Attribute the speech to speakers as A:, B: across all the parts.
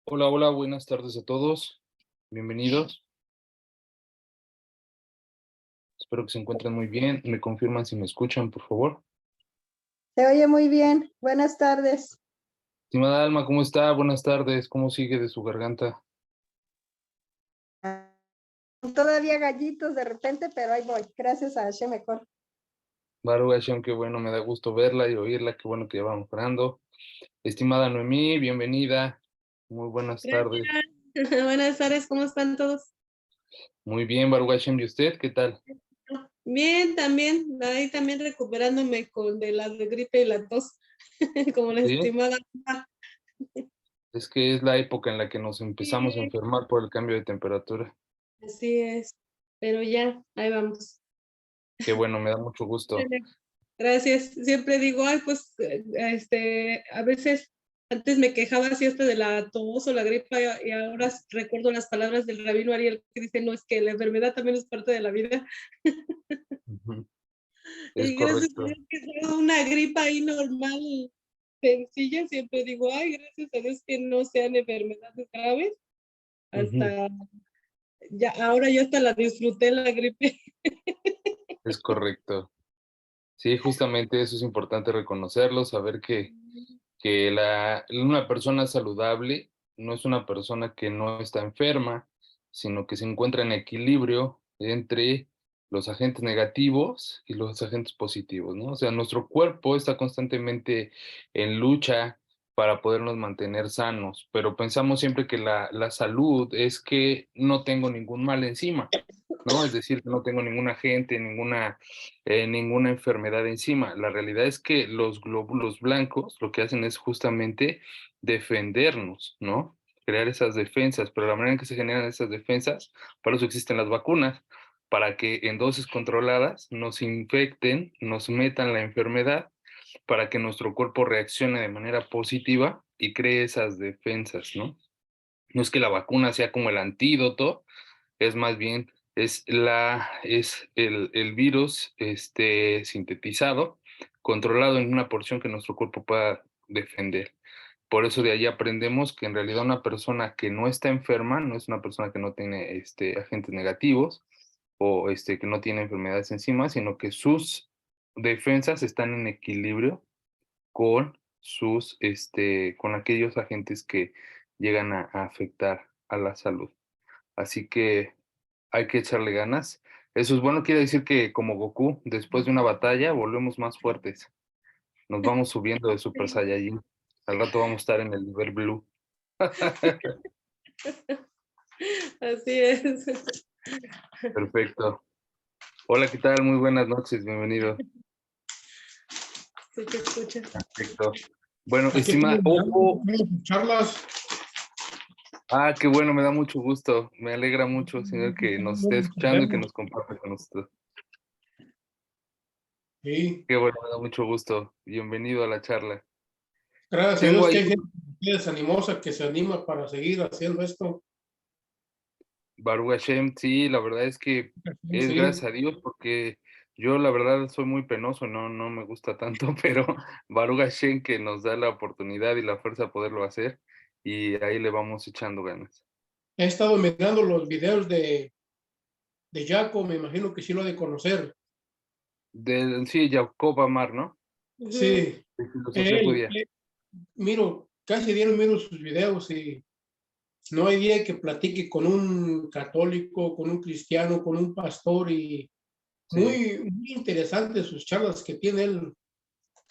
A: Hola, hola, buenas tardes a todos. Bienvenidos. Espero que se encuentren muy bien. Me confirman si me escuchan, por favor.
B: Se oye muy bien. Buenas tardes.
A: Estimada Alma, ¿cómo está? Buenas tardes. ¿Cómo sigue de su garganta?
B: Todavía gallitos de repente, pero ahí voy. Gracias a Hashem mejor.
A: Baruch Hashem, qué bueno, me da gusto verla y oírla. Qué bueno que ya va mejorando. Estimada Noemí, bienvenida. Muy buenas tardes.
C: Gracias. Buenas tardes, ¿cómo están todos?
A: Muy bien, Baruch Hashem. ¿Y usted qué tal?
C: Bien, también, ahí también recuperándome de la gripe y la tos, como la
A: Sí,
C: estimada.
A: es que es la época en la que nos empezamos a
C: Sí,
A: enfermar por el cambio de temperatura.
C: así es, pero ya, ahí vamos.
A: Qué bueno, me da mucho gusto.
C: Gracias. Siempre digo, ay, pues, a veces antes me quejaba así hasta de la tos o la gripa y ahora recuerdo las palabras del rabino Ariel que dice, no, es que la enfermedad también es parte de la vida.
A: Ujú, es
C: Y gracias a
A: correcto.
C: Dios que es una gripa ahí normal, sencilla, siempre digo, ay, gracias a Dios que no sean enfermedades graves.
A: Ujú,
C: Hasta ya, ahora yo hasta la disfruté la gripe.
A: es correcto. Sí, justamente eso es importante reconocerlo, saber que una persona saludable no es una persona que no está enferma, sino que se encuentra en equilibrio entre los agentes negativos y los agentes positivos, ¿no? O sea, nuestro cuerpo está constantemente en lucha para podernos mantener sanos, pero pensamos siempre que la salud es que no tengo ningún mal encima, ¿no? Es decir, que no tengo ningún agente, ninguna enfermedad encima. La realidad es que los glóbulos blancos lo que hacen es justamente defendernos, ¿no? Crear esas defensas, pero la manera en que se generan esas defensas, para eso existen las vacunas, para que en dosis controladas nos infecten, nos metan la enfermedad, para que nuestro cuerpo reaccione de manera positiva y cree esas defensas, ¿no? No es que la vacuna sea como el antídoto, es más bien, es el virus, sintetizado, controlado en una porción que nuestro cuerpo pueda defender. Por eso de ahí aprendemos que en realidad una persona que no está enferma, no es una persona que no tiene, agentes negativos o, que no tiene enfermedades encima, sino que sus defensas están en equilibrio con con aquellos agentes que llegan a afectar a la salud. Así que hay que echarle ganas. Eso es bueno, quiere decir que como Goku, después de una batalla, volvemos más fuertes. Nos vamos subiendo de Super Saiyajin. Al rato vamos a estar en el nivel blue.
C: Así es.
A: Perfecto. Hola, ¿qué tal? Muy buenas noches, bienvenido.
C: Sí te escucho.
A: Perfecto. Bueno,
D: Aquí estamos
A: ojo.
D: mirando sus charlas.
A: Qué bueno, me da mucho gusto. Me alegra mucho, señor, que nos esté escuchando y que nos comparta con nosotros.
D: Sí,
A: Qué bueno, me da mucho gusto. Bienvenido a la charla.
D: gracias a
A: Tengo
D: Dios
A: ahí
D: que hay gente desanimosa que se anima para seguir haciendo esto.
A: Baruch Hashem, sí, la verdad es que es
D: Sí,
A: gracias a Dios porque yo la verdad soy muy penoso, no me gusta tanto, pero Baruch Hashem que nos da la oportunidad y la fuerza de poderlo hacer y ahí le vamos echando ganas.
D: he estado mirando los videos de Jaco, me imagino que sí lo ha de conocer.
A: Sí, Jacob Amar, ¿no?
C: Ujú.
D: Sí,
A: De filosofía
D: él,
A: judía.
D: miro, casi diario miro sus videos y no hay día que platique con un católico, con un cristiano, con un pastor y
A: Sí,
D: muy interesantes sus charlas que tiene él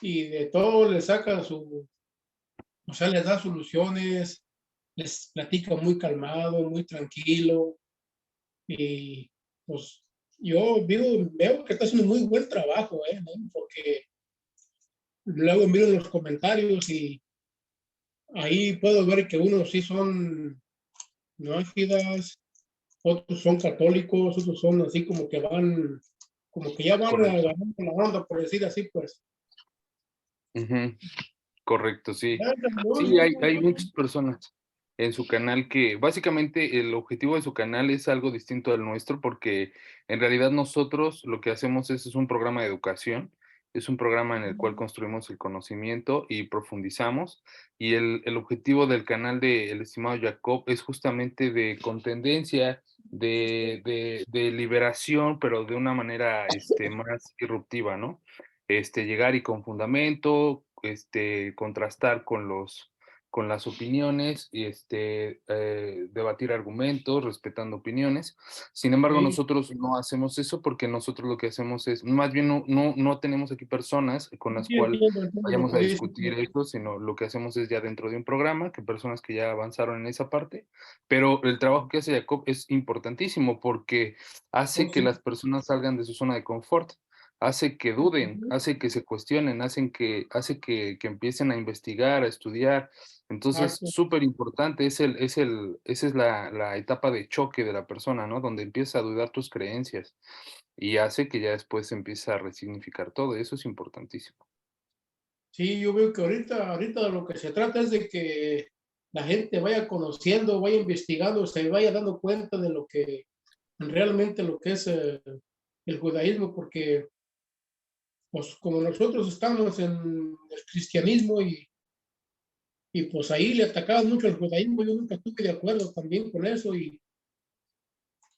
D: y de todo le saca o sea, les da soluciones, les platica muy calmado, muy tranquilo y pues veo que está haciendo muy buen trabajo, ¿no? Porque luego miro los comentarios y ahí puedo ver que unos sí son náfidas, otros son católicos, otros son así como que van, como que ya
A: es
D: van
A: correcto.
D: agarrando la onda, por decir así, pues.
A: Ujú, correcto, sí.
D: Ya, muy,
A: Sí,
D: muy,
A: hay
D: muy,
A: muchas personas en su canal que básicamente el objetivo de su canal es algo distinto al nuestro porque en realidad nosotros lo que hacemos es un programa de educación Es un programa en el cual construimos el conocimiento y profundizamos. Y el objetivo del canal de El Estimado Jacob es justamente de contendencia, de liberación, pero de una manera más disruptiva, ¿no? Llegar y con fundamento, contrastar con las opiniones y debatir argumentos, respetando opiniones. Sin embargo,
D: Sí,
A: nosotros no hacemos eso porque nosotros lo que hacemos es, más bien no tenemos aquí personas con las
D: sí,
A: cuales
D: entiendo lo
A: vayamos
D: que
A: a
D: dice.
A: discutir eso, sino lo que hacemos es ya dentro de un programa, que personas que ya avanzaron en esa parte, pero el trabajo que hace Jacob es importantísimo porque
D: Oh,
A: hace que
D: sí.
A: las personas salgan de su zona de confort, hace que duden,
D: Ujú.
A: hace que se cuestionen, hace que empiecen a investigar, a estudiar. Entonces,
D: Exacto.
A: súper importante, esa es la etapa de choque de la persona, ¿no? Donde empieza a dudar tus creencias y hace que ya después empiece a resignificar todo. Eso es importantísimo.
D: Sí, yo veo que ahorita de lo que se trata es de que la gente vaya conociendo, vaya investigando, se vaya dando cuenta de lo que realmente lo que es el judaísmo, porque pues como nosotros estamos en el cristianismo y pues ahí le atacaban mucho al judaísmo, yo nunca estuve de acuerdo también con eso y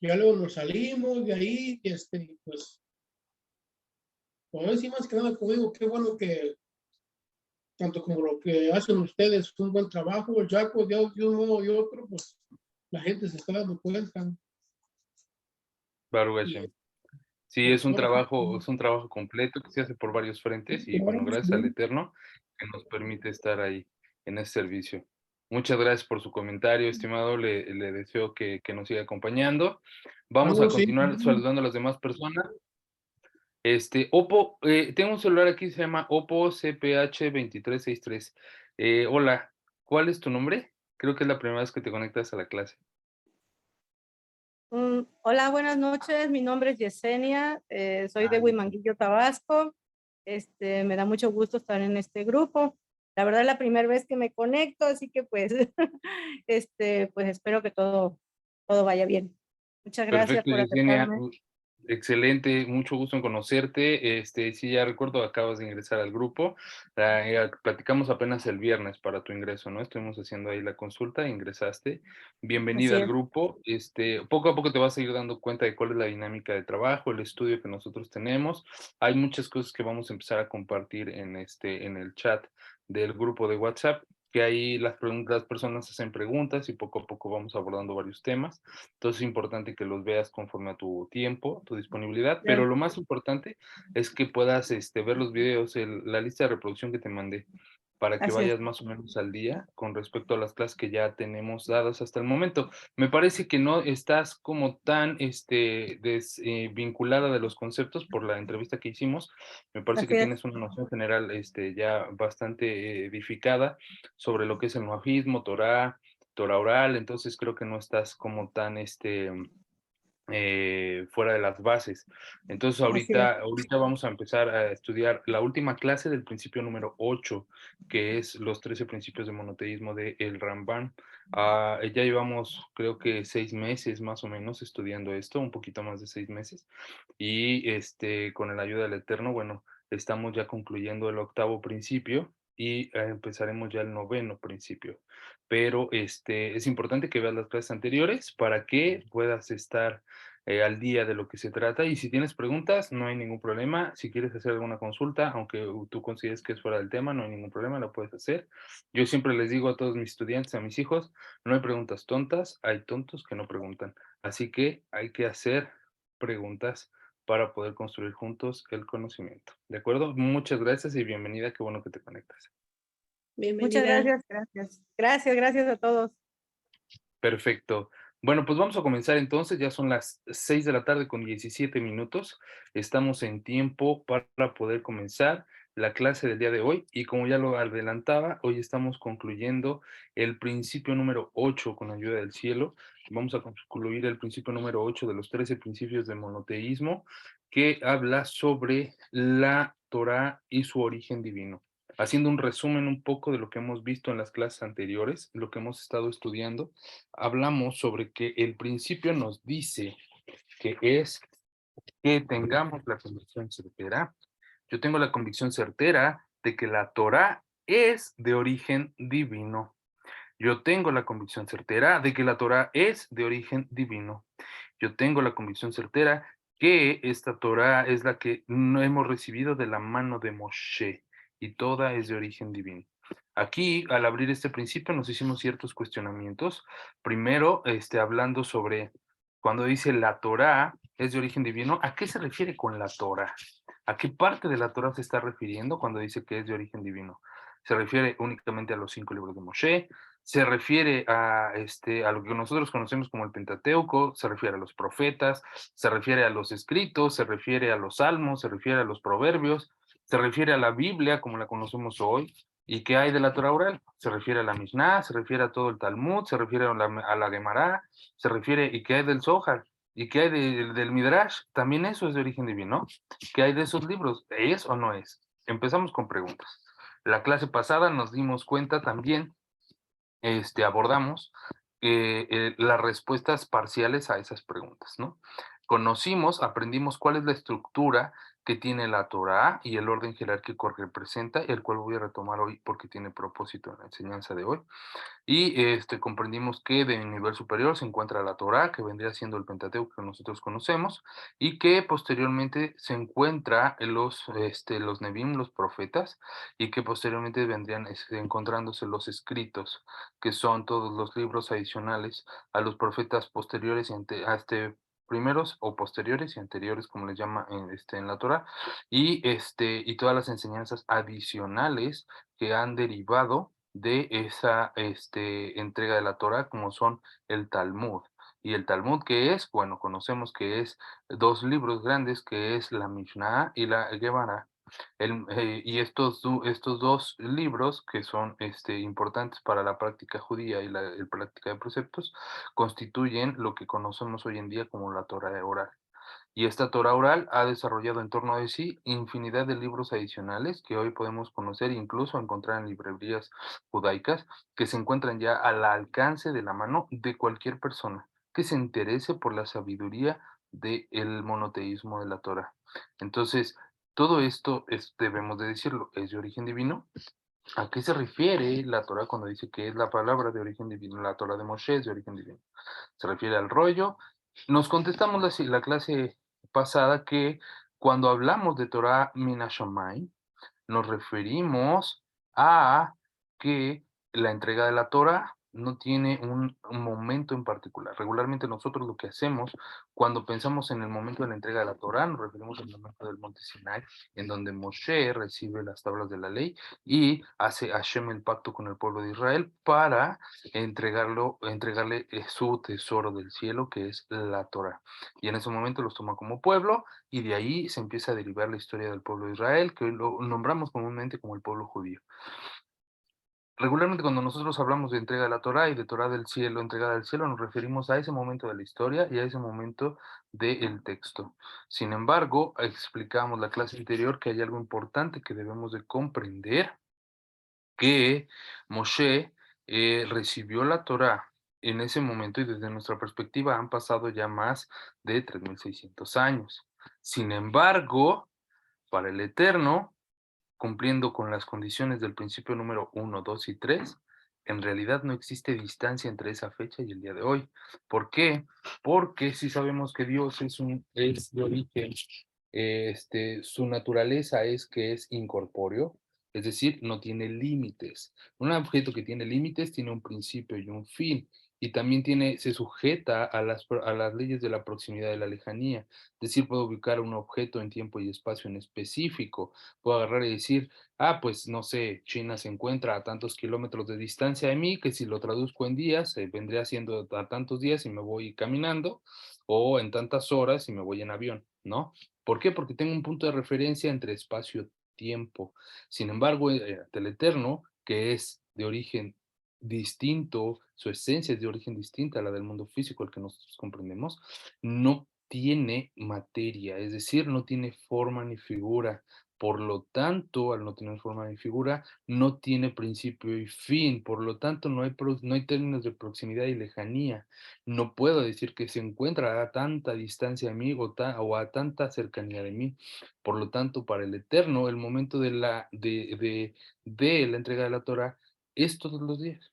D: ya luego nos salimos de ahí, pues sí, más que nada, como digo, qué bueno que tanto como lo que hacen ustedes, un buen trabajo, el Jaco, de un modo y otro, pues la gente se está dando cuenta.
A: Baruch
D: Y
A: Hashem. Sí,
D: pues ahora sí,
A: es un trabajo completo que se hace por varios frentes y
D: claro,
A: bueno, gracias al
D: sí,
A: Eterno que nos permite estar ahí en este servicio. Muchas gracias por su comentario, estimado. Le deseo que nos siga acompañando. Vamos a
D: algo sí,
A: continuar saludando a las demás personas. Tengo un celular aquí, se llama Oppo CPH2363. Hola, ¿cuál es tu nombre? Creo que es la primera vez que te conectas a la clase.
E: Hola, buenas noches. Mi nombre es Yesenia. Soy de Huimanguillo, Tabasco. Me da mucho gusto estar en este grupo. La verdad es la primera vez que me conecto, así que pues, pues espero que todo vaya bien. Muchas gracias
A: Perfecto,
E: por
A: Yesenia.
E: aceptarme.
A: Excelente, mucho gusto en conocerte. Sí, ya recuerdo, acabas de ingresar al grupo. Platicamos apenas el viernes para tu ingreso, ¿no? Estuvimos haciendo ahí la consulta, ingresaste. Bienvenida
E: Así
A: al
E: es,
A: grupo. Poco a poco te vas a ir dando cuenta de cuál es la dinámica de trabajo, el estudio que nosotros tenemos. Hay muchas cosas que vamos a empezar a compartir en el chat del grupo de WhatsApp, que ahí las personas hacen preguntas y poco a poco vamos abordando varios temas. Entonces es importante que los veas conforme a tu tiempo, tu disponibilidad, pero
E: ya,
A: lo más importante es que puedas ver los videos, la lista de reproducción que te mandé, para que
E: así es.
A: vayas más o menos al día con respecto a las clases que ya tenemos dadas hasta el momento. Me parece que no estás como tan vinculada de los conceptos por la entrevista que hicimos. Me parece que
E: Así es.
A: tienes una noción general ya bastante edificada sobre lo que es el noajismo, Torah oral, entonces creo que no estás como tan fuera de las bases. Entonces
E: Así es.
A: ahorita vamos a empezar a estudiar la última clase del principio número 8, que es los 13 principios de monoteísmo de el Ramban. Ya llevamos creo que 6 meses más o menos estudiando esto, un poquito más de 6 meses, y con la ayuda del Eterno, bueno, estamos ya concluyendo el octavo principio y empezaremos ya el noveno principio. Pero es importante que veas las clases anteriores para que puedas estar al día de lo que se trata. Y si tienes preguntas, no hay ningún problema. Si quieres hacer alguna consulta, aunque tú consideres que es fuera del tema, no hay ningún problema, lo puedes hacer. Yo siempre les digo a todos mis estudiantes, a mis hijos, no hay preguntas tontas, hay tontos que no preguntan. Así que hay que hacer preguntas para poder construir juntos el conocimiento. ¿De acuerdo? Muchas gracias y bienvenida. Qué bueno que te conectas.
E: Muchas
C: Bienvenida.
E: gracias, gracias. Gracias a todos.
A: Perfecto. Bueno, pues vamos a comenzar entonces. Ya son las 6 de la tarde con 17 minutos. Estamos en tiempo para poder comenzar la clase del día de hoy. Y como ya lo adelantaba, hoy estamos concluyendo el principio número 8 con la ayuda del cielo. Vamos a concluir el principio número 8 de los 13 principios de monoteísmo, que habla sobre la Torá y su origen divino. Haciendo un resumen un poco de lo que hemos visto en las clases anteriores, lo que hemos estado estudiando, hablamos sobre que el principio nos dice que es que tengamos la condición certera Yo tengo la convicción certera de que la Torá es de origen divino. Yo tengo la convicción certera de que la Torá es de origen divino. Yo tengo la convicción certera que esta Torá es la que no hemos recibido de la mano de Moshe y toda es de origen divino. Aquí, al abrir este principio, nos hicimos ciertos cuestionamientos. Primero, hablando sobre cuando dice la Torá es de origen divino, ¿a qué se refiere con la Torá? ¿A qué parte de la Torá se está refiriendo cuando dice que es de origen divino? ¿Se refiere únicamente a los 5 libros de Moshe? ¿Se refiere a lo que nosotros conocemos como el Pentateuco? ¿Se refiere a los profetas? ¿Se refiere a los escritos? ¿Se refiere a los salmos? ¿Se refiere a los proverbios? ¿Se refiere a la Biblia como la conocemos hoy? ¿Y qué hay de la Torah oral? ¿Se refiere a la Mishnah? ¿Se refiere a todo el Talmud? ¿Se refiere a la Gemara? ¿Se refiere, y qué hay del Zohar? ¿Y qué hay del Midrash? También eso es de origen divino. ¿Qué hay de esos libros? ¿Es o no es? Empezamos con preguntas. La clase pasada nos dimos cuenta también, abordamos las respuestas parciales a esas preguntas, ¿no? Conocimos, aprendimos cuál es la estructura que tiene la Torá y el orden jerárquico que representa, el cual voy a retomar hoy porque tiene propósito en la enseñanza de hoy. Y comprendimos que de nivel superior se encuentra la Torá, que vendría siendo el Pentateuco que nosotros conocemos, y que posteriormente se encuentra los Nebim, los profetas, y que posteriormente vendrían encontrándose los escritos, que son todos los libros adicionales a los profetas posteriores y primeros o posteriores y anteriores, como les llama en la Torá, y todas las enseñanzas adicionales que han derivado de esa entrega de la Torá, como son el Talmud. Y el Talmud, ¿qué es? Bueno, conocemos que es dos libros grandes, que es la Mishnah y la Gemara. Y estos dos libros, que son importantes para la práctica judía y la práctica de preceptos, constituyen lo que conocemos hoy en día como la Torá oral. Y esta Torá oral ha desarrollado en torno de sí infinidad de libros adicionales que hoy podemos conocer e incluso encontrar en librerías judaicas, que se encuentran ya al alcance de la mano de cualquier persona que se interese por la sabiduría del monoteísmo de la Torá. Entonces, todo esto debemos de decirlo, es de origen divino. ¿A qué se refiere la Torá cuando dice que es la palabra de origen divino? La Torá de Moshe es de origen divino. Se refiere al rollo. Nos contestamos la clase pasada que cuando hablamos de Torah Minashamayim, nos referimos a que la entrega de la Torah no tiene un momento en particular. Regularmente nosotros lo que hacemos cuando pensamos en el momento de la entrega de la Torah, nos referimos al momento del monte Sinai, en donde Moshe recibe las tablas de la ley y hace Hashem el pacto con el pueblo de Israel para entregarle su tesoro del cielo, que es la Torah. Y en ese momento los toma como pueblo, y de ahí se empieza a derivar la historia del pueblo de Israel, que hoy lo nombramos comúnmente como el pueblo judío. Regularmente cuando nosotros hablamos de entrega de la Torá y de Torá del cielo, entregada del cielo, nos referimos a ese momento de la historia y a ese momento del texto. Sin embargo, explicamos la clase anterior que hay algo importante que debemos de comprender, que Moshe recibió la Torá en ese momento y desde nuestra perspectiva han pasado ya más de 3600 años. Sin embargo, para el Eterno, cumpliendo con las condiciones del principio número 1, 2 y 3, en realidad no existe distancia entre esa fecha y el día de hoy. ¿Por qué? Porque si sabemos que Dios es de origen, su naturaleza es que es incorpóreo, es decir, no tiene límites. Un objeto que tiene límites tiene un principio y un fin, y también se sujeta a las leyes de la proximidad y la lejanía. Es decir, puedo ubicar un objeto en tiempo y espacio en específico. Puedo agarrar y decir, pues no sé, China se encuentra a tantos kilómetros de distancia de mí, que si lo traduzco en días, vendría siendo a tantos días y me voy caminando, o en tantas horas y me voy en avión, ¿no? ¿Por qué? Porque tengo un punto de referencia entre espacio-tiempo. Sin embargo, el Eterno, que es de origen distinto, su esencia es de origen distinta a la del mundo físico, el que nosotros comprendemos, no tiene materia, es decir, no tiene forma ni figura. Por lo tanto, al no tener forma ni figura, no tiene principio y fin. Por lo tanto, no hay términos de proximidad y lejanía. No puedo decir que se encuentra a tanta distancia de mí o a tanta cercanía de mí. Por lo tanto, para el Eterno, el momento de la entrega de la Torah es todos los días.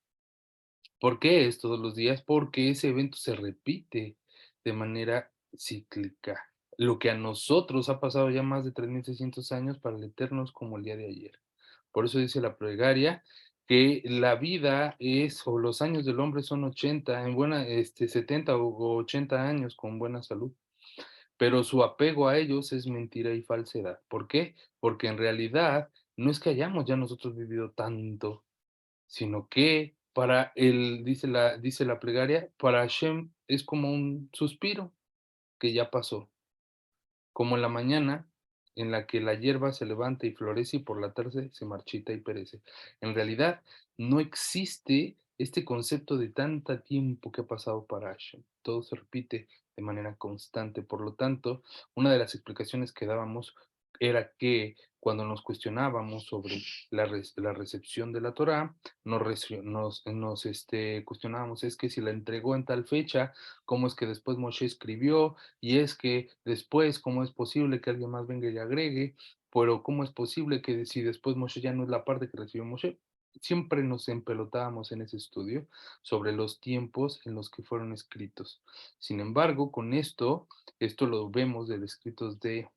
A: ¿Por qué es todos los días? Porque ese evento se repite de manera cíclica. Lo que a nosotros ha pasado ya más de 3600 años, para el Eterno es como el día de ayer. Por eso dice la plegaria que la vida es, o los años del hombre son 80, 70 o 80 años con buena salud. Pero su apego a ellos es mentira y falsedad. ¿Por qué? Porque en realidad no es que hayamos ya nosotros vivido tanto, sino que dice la plegaria, para Hashem es como un suspiro que ya pasó, como en la mañana en la que la hierba se levanta y florece y por la tarde se marchita y perece. En realidad no existe este concepto de tanta tiempo que ha pasado para Hashem. Todo se repite de manera constante. Por lo tanto, una de las explicaciones que dábamos era que cuando nos cuestionábamos sobre la recepción de la Torá, cuestionábamos, es que si la entregó en tal fecha, ¿cómo es que después Moshe escribió? Y es que después, ¿cómo es posible que alguien más venga y agregue? Pero ¿cómo es posible que si después Moshe ya no es la parte que recibió Moshe? Siempre nos empelotábamos en ese estudio sobre los tiempos en los que fueron escritos. Sin embargo, con esto lo vemos de los escritos de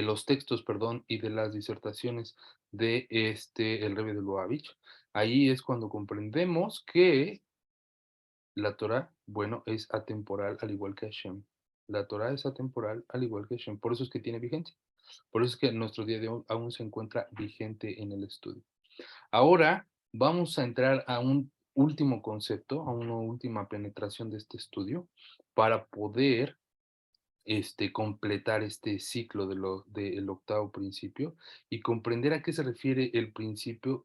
A: los textos, perdón, y de las disertaciones de el Rebbe de Lubavitch. Ahí es cuando comprendemos que la Torah, bueno, es atemporal al igual que Hashem. La Torah es atemporal al igual que Hashem. Por eso es que tiene vigencia. Por eso es que nuestro día de hoy aún se encuentra vigente en el estudio. Ahora vamos a entrar a un último concepto, a una última penetración de este estudio para poder completar este ciclo del octavo principio y comprender a qué se refiere el principio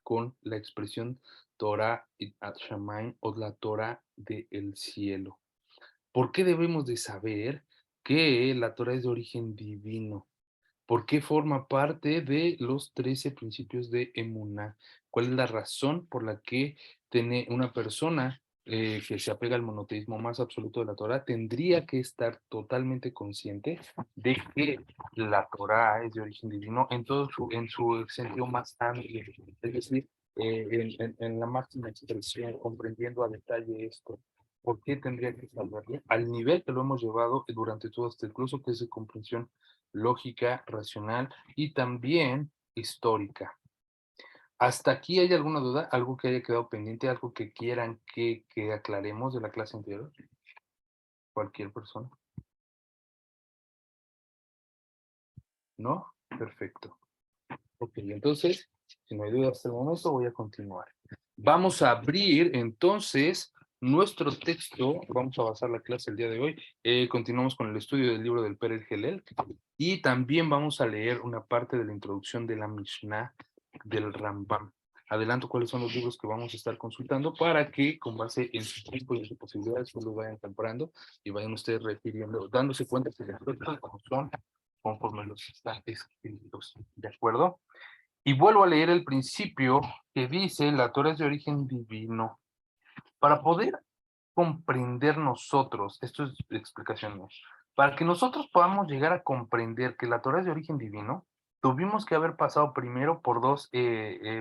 A: con la expresión Torah et Shamayim, o la Torah del cielo. ¿Por qué debemos de saber que la Torah es de origen divino? ¿Por qué forma parte de los 13 principios de Emuná? ¿Cuál es la razón por la que tiene una persona que se apega al monoteísmo más absoluto de la Torah tendría que estar totalmente consciente de que la Torah es de origen divino en su sentido más amplio? Es decir, en la máxima expresión, comprendiendo a detalle esto. ¿Por qué tendría que saberlo? Al nivel que lo hemos llevado durante todo este curso, que es de comprensión lógica, racional y también histórica. ¿Hasta aquí hay alguna duda? ¿Algo que haya quedado pendiente? ¿Algo que quieran que aclaremos de la clase anterior? ¿Cualquier persona? ¿No? Perfecto. Ok, entonces, si no hay duda hasta el momento, voy a continuar. Vamos a abrir entonces nuestro texto. Vamos a basar la clase el día de hoy. Continuamos con el estudio del libro del Perez Gelel y también vamos a leer una parte de la introducción de la Mishnah del Rambam. Adelanto cuáles son los libros que vamos a estar consultando para que, con base en su tiempo y en sus posibilidades, pues los vayan comprando y vayan ustedes refiriendo, dándose cuenta de los textos como son, conforme los están escritos. ¿De acuerdo? Y vuelvo a leer el principio que dice: la Torah es de origen divino. Para poder comprender nosotros, esto es explicación mía, para que nosotros podamos llegar a comprender que la Torah es de origen divino, tuvimos que haber pasado primero por dos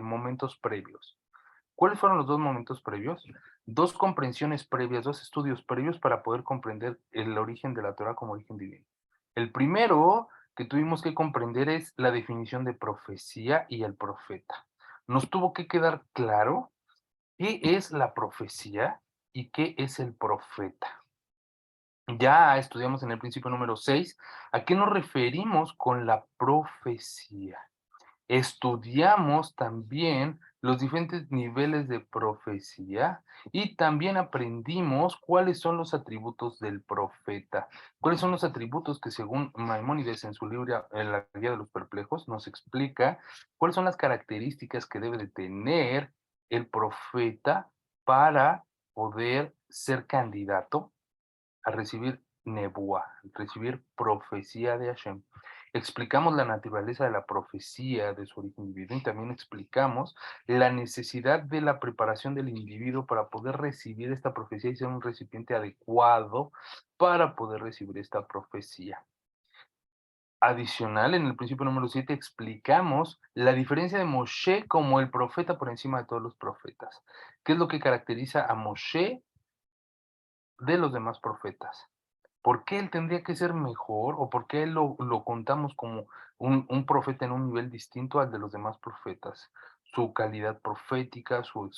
A: momentos previos. ¿Cuáles fueron los dos momentos previos? Dos comprensiones previas, dos estudios previos para poder comprender el origen de la Torah como origen divino. El primero que tuvimos que comprender es la definición de profecía y el profeta. Nos tuvo que quedar claro qué es la profecía y qué es el profeta. Ya estudiamos en el principio número 6 a qué nos referimos con la profecía. Estudiamos también los diferentes niveles de profecía y también aprendimos cuáles son los atributos del profeta. ¿Cuáles son los atributos que, según Maimónides en su libro La Guía de los Perplejos, nos explica cuáles son las características que debe de tener el profeta para poder ser candidato a recibir nebuá, recibir profecía de Hashem? explicamos la naturaleza de la profecía, de su origen divino, y también explicamos la necesidad de la preparación del individuo para poder recibir esta profecía y ser un recipiente adecuado para poder recibir esta profecía. Adicional, en el principio número 7 explicamos la diferencia de Moshe como el profeta por encima de todos los profetas. ¿Qué es lo que caracteriza a Moshe de los demás profetas? ¿Por qué él tendría que ser mejor o por qué él lo contamos como un profeta en un nivel distinto al de los demás profetas? Su calidad profética, su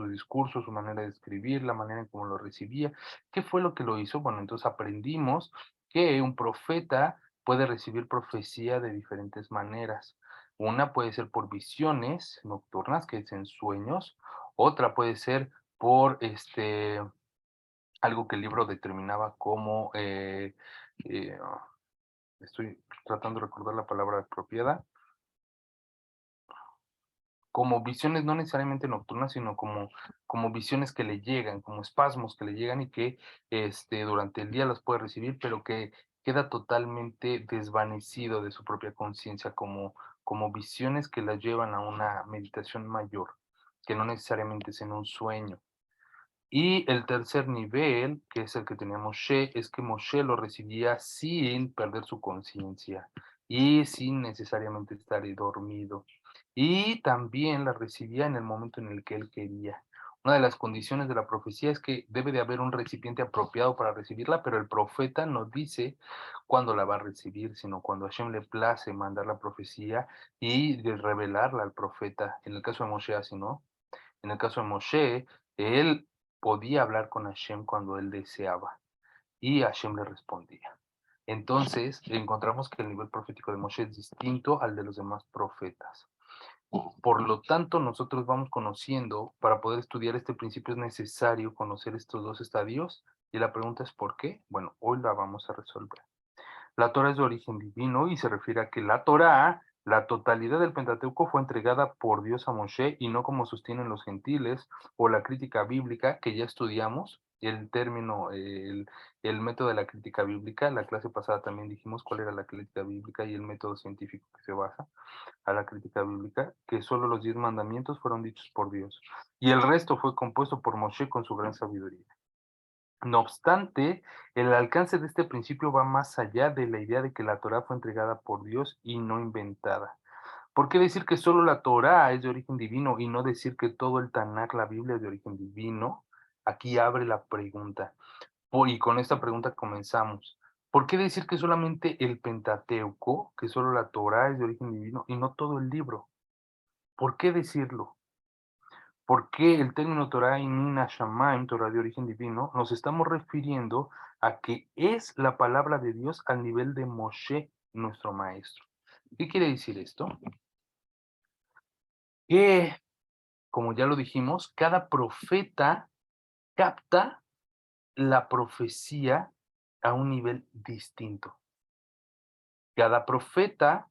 A: discurso, su manera de escribir, la manera en cómo lo recibía. ¿Qué fue lo que lo hizo? Bueno, entonces aprendimos que un profeta puede recibir profecía de diferentes maneras. Una puede ser por visiones nocturnas, que es en sueños. Otra puede ser por algo que el libro determinaba como, estoy tratando de recordar la palabra apropiada, como visiones no necesariamente nocturnas, sino como visiones que le llegan, como espasmos que le llegan y que durante el día las puede recibir, pero que queda totalmente desvanecido de su propia conciencia, como visiones que la llevan a una meditación mayor, que no necesariamente es en un sueño. Y el tercer nivel, que es el que tenía Moshe, es que Moshe lo recibía sin perder su conciencia y sin necesariamente estar dormido. Y también la recibía en el momento en el que él quería. Una de las condiciones de la profecía es que debe de haber un recipiente apropiado para recibirla, pero el profeta no dice cuándo la va a recibir, sino cuando a Hashem le place mandar la profecía y de revelarla al profeta. En el caso de Moshe, así no. En el caso de Moshe, él podía hablar con Hashem cuando él deseaba y Hashem le respondía. Entonces, encontramos que el nivel profético de Moshe es distinto al de los demás profetas. Por lo tanto, nosotros vamos conociendo, para poder estudiar este principio es necesario conocer estos dos estadios y la pregunta es ¿por qué? Bueno, hoy la vamos a resolver. La Torah es de origen divino y se refiere a que la Torah, la totalidad del Pentateuco, fue entregada por Dios a Moshe y no como sostienen los gentiles o la crítica bíblica que ya estudiamos. El término, el método de la crítica bíblica, la clase pasada también dijimos cuál era la crítica bíblica y el método científico que se basa a la crítica bíblica, que solo los 10 mandamientos fueron dichos por Dios y el resto fue compuesto por Moshe con su gran sabiduría. No obstante, el alcance de este principio va más allá de la idea de que la Torá fue entregada por Dios y no inventada. ¿Por qué decir que solo la Torá es de origen divino y no decir que todo el Tanakh, la Biblia, es de origen divino? Aquí abre la pregunta. Y con esta pregunta comenzamos. ¿Por qué decir que solamente el Pentateuco, que solo la Torá es de origen divino y no todo el libro? ¿Por qué decirlo? Porque el término Torah y Nina Shamaim, Torah de origen divino, nos estamos refiriendo a que es la palabra de Dios al nivel de Moshe, nuestro maestro. ¿Qué quiere decir esto? Que, como ya lo dijimos, cada profeta capta la profecía a un nivel distinto. Cada profeta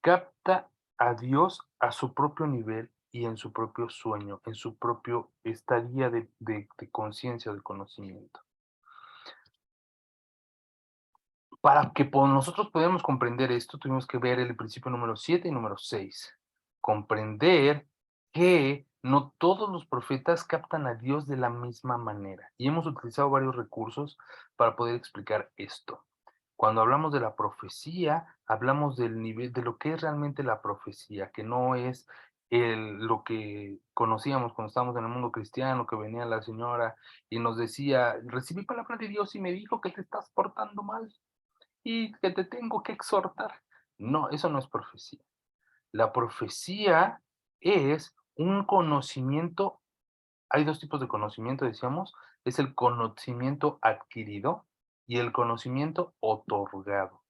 A: capta a Dios a su propio nivel y en su propio sueño, en su propio estadía de conciencia, de conocimiento. Para que nosotros podamos comprender esto, tuvimos que ver el principio número 7 y número 6. Comprender que no todos los profetas captan a Dios de la misma manera. Y hemos utilizado varios recursos para poder explicar esto. Cuando hablamos de la profecía, hablamos del nivel, de lo que es realmente la profecía, que no es lo que conocíamos cuando estábamos en el mundo cristiano, que venía la señora y nos decía, recibí palabra de Dios y me dijo que te estás portando mal y que te tengo que exhortar. No, eso no es profecía. La profecía es un conocimiento. Hay dos tipos de conocimiento, decíamos, es el conocimiento adquirido y el conocimiento otorgado.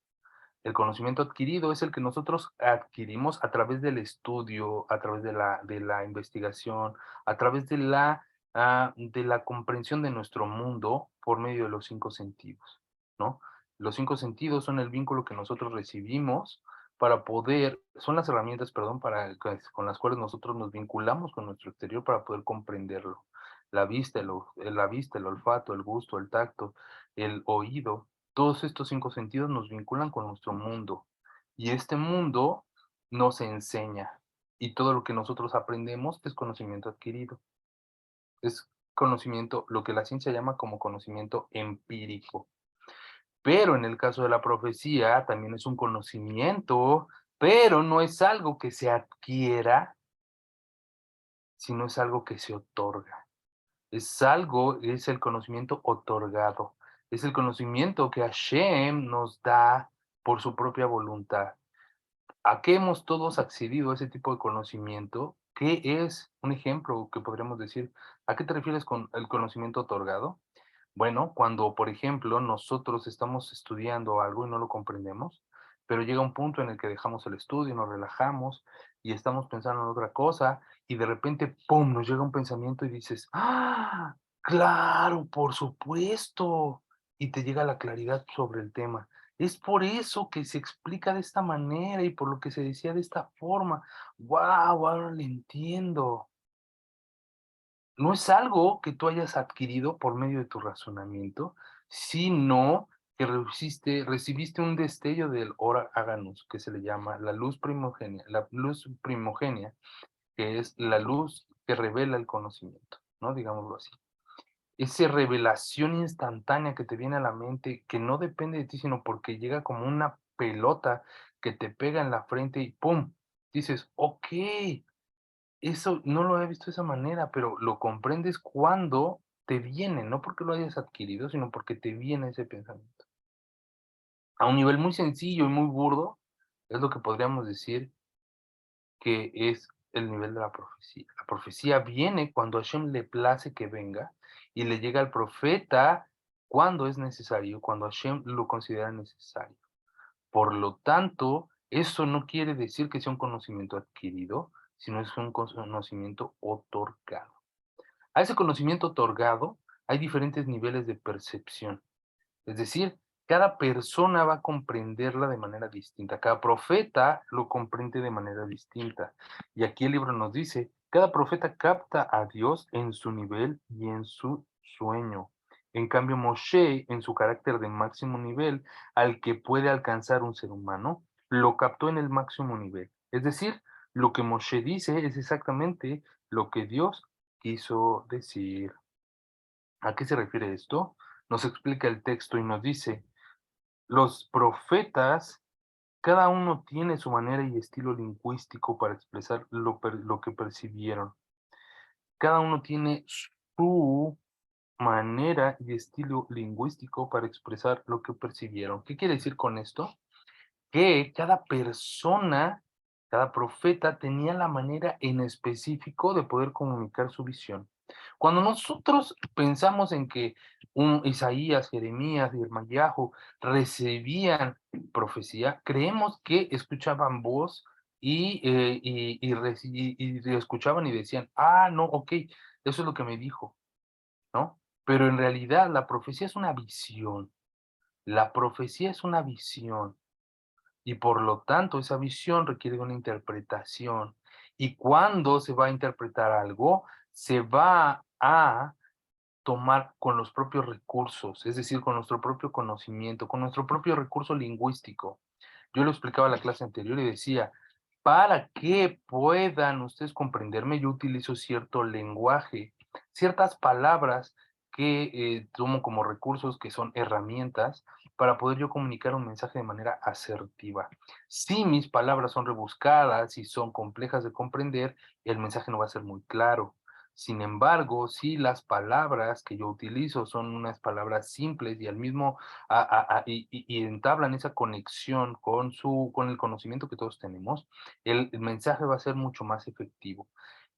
A: El conocimiento adquirido es el que nosotros adquirimos a través del estudio, a través de la investigación, a través de la comprensión de nuestro mundo por medio de los 5 sentidos, ¿no? Los 5 sentidos son el vínculo que nosotros recibimos para poder, son las herramientas, perdón, con las cuales nosotros nos vinculamos con nuestro exterior para poder comprenderlo. La vista, el olfato, el gusto, el tacto, el oído, todos estos 5 sentidos nos vinculan con nuestro mundo Y este mundo nos enseña. Y todo lo que nosotros aprendemos es conocimiento adquirido. Es conocimiento, lo que la ciencia llama como conocimiento empírico. Pero en el caso de la profecía también es un conocimiento, pero no es algo que se adquiera, sino es algo que se otorga. Es el conocimiento otorgado. Es el conocimiento que Hashem nos da por su propia voluntad. ¿A qué hemos todos accedido a ese tipo de conocimiento? ¿Qué es un ejemplo que podríamos decir? ¿A qué te refieres con el conocimiento otorgado? Bueno, cuando, por ejemplo, nosotros estamos estudiando algo y no lo comprendemos, pero llega un punto en el que dejamos el estudio, nos relajamos y estamos pensando en otra cosa y de repente, ¡pum!, nos llega un pensamiento y dices, ¡ah! Claro, por supuesto. Y te llega la claridad sobre el tema. Es por eso que se explica de esta manera y por lo que se decía de esta forma. ¡Wow! Ahora lo entiendo. No es algo que tú hayas adquirido por medio de tu razonamiento, sino que recibiste un destello del Ora Háganos, que se le llama la luz primogénea, que es la luz que revela el conocimiento, ¿no? Digámoslo así. Esa revelación instantánea que te viene a la mente, que no depende de ti, sino porque llega como una pelota que te pega en la frente y ¡pum! Dices, ok, eso no lo había visto de esa manera, pero lo comprendes cuando te viene, no porque lo hayas adquirido, sino porque te viene ese pensamiento. A un nivel muy sencillo y muy burdo, es lo que podríamos decir que es el nivel de la profecía. La profecía viene cuando a Hashem le place que venga y le llega al profeta cuando es necesario, cuando Hashem lo considera necesario. Por lo tanto, eso no quiere decir que sea un conocimiento adquirido, sino es un conocimiento otorgado. A ese conocimiento otorgado hay diferentes niveles de percepción. Es decir, cada persona va a comprenderla de manera distinta. Cada profeta lo comprende de manera distinta. Y aquí el libro nos dice, cada profeta capta a Dios en su nivel y en su sueño. En cambio, Moshe, en su carácter de máximo nivel, al que puede alcanzar un ser humano, lo captó en el máximo nivel. Es decir, lo que Moshe dice es exactamente lo que Dios quiso decir. ¿A qué se refiere esto? Nos explica el texto y nos dice, los profetas, cada uno tiene su manera y estilo lingüístico para expresar lo que percibieron. Cada uno tiene su manera y estilo lingüístico para expresar lo que percibieron. ¿Qué quiere decir con esto? Que cada persona, cada profeta tenía la manera en específico de poder comunicar su visión. Cuando nosotros pensamos en que un Isaías, Jeremías y Hermayahu recibían profecía, creemos que escuchaban voz y escuchaban y decían, ah, no, ok, eso es lo que me dijo, ¿no? Pero en realidad la profecía es una visión. La profecía es una visión. Y por lo tanto, esa visión requiere de una interpretación. Y cuando se va a interpretar algo, se va a tomar con los propios recursos, es decir, con nuestro propio conocimiento, con nuestro propio recurso lingüístico. Yo lo explicaba en la clase anterior y decía, para que puedan ustedes comprenderme, yo utilizo cierto lenguaje, ciertas palabras que tomo como recursos, que son herramientas, para poder yo comunicar un mensaje de manera asertiva. Si mis palabras son rebuscadas y son complejas de comprender, el mensaje no va a ser muy claro. Sin embargo, si las palabras que yo utilizo son unas palabras simples y al mismo y entablan esa conexión con el conocimiento que todos tenemos, el mensaje va a ser mucho más efectivo.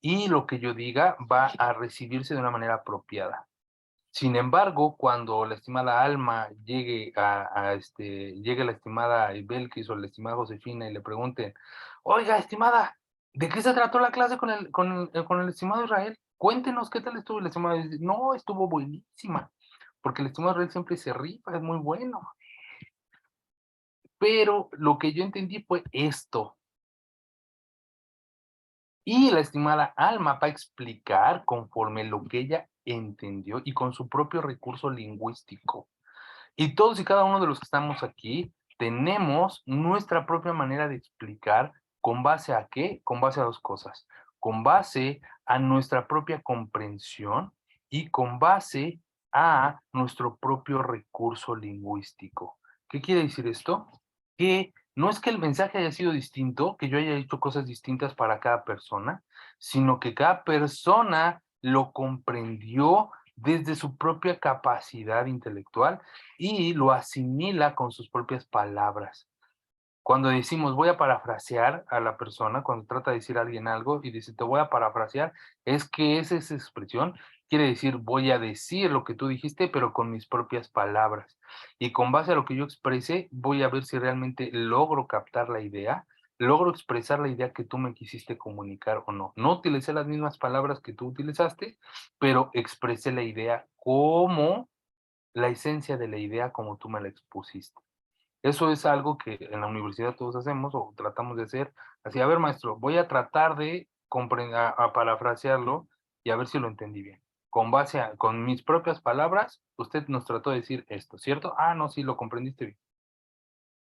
A: Y lo que yo diga va a recibirse de una manera apropiada. Sin embargo, cuando la estimada Alma llegue la estimada Belkis o la estimada Josefina y le pregunten, oiga, estimada, ¿de qué se trató la clase con el estimado Israel? Cuéntenos qué tal estuvo el estimado. Y dice, no, estuvo buenísima, porque el estimado Israel siempre se rifa, es muy bueno. Pero lo que yo entendí fue esto. Y la estimada Alma va a explicar conforme lo que ella entendió y con su propio recurso lingüístico. Y todos y cada uno de los que estamos aquí tenemos nuestra propia manera de explicar. ¿Con base a qué? Con base a dos cosas. Con base a nuestra propia comprensión y con base a nuestro propio recurso lingüístico. ¿Qué quiere decir esto? Que no es que el mensaje haya sido distinto, que yo haya hecho cosas distintas para cada persona, sino que cada persona lo comprendió desde su propia capacidad intelectual y lo asimila con sus propias palabras. Cuando decimos voy a parafrasear a la persona, cuando trata de decir a alguien algo y dice te voy a parafrasear, es que esa expresión quiere decir voy a decir lo que tú dijiste, pero con mis propias palabras. Y con base a lo que yo expresé, voy a ver si realmente logro captar la idea, logro expresar la idea que tú me quisiste comunicar o no. No utilicé las mismas palabras que tú utilizaste, pero expresé la idea como la esencia de la idea como tú me la expusiste. Eso es algo que en la universidad todos hacemos o tratamos de hacer. Así, a ver, maestro, voy a tratar de a parafrasearlo y a ver si lo entendí bien. Con mis propias palabras, usted nos trató de decir esto, ¿cierto? Ah, no, sí, lo comprendiste bien.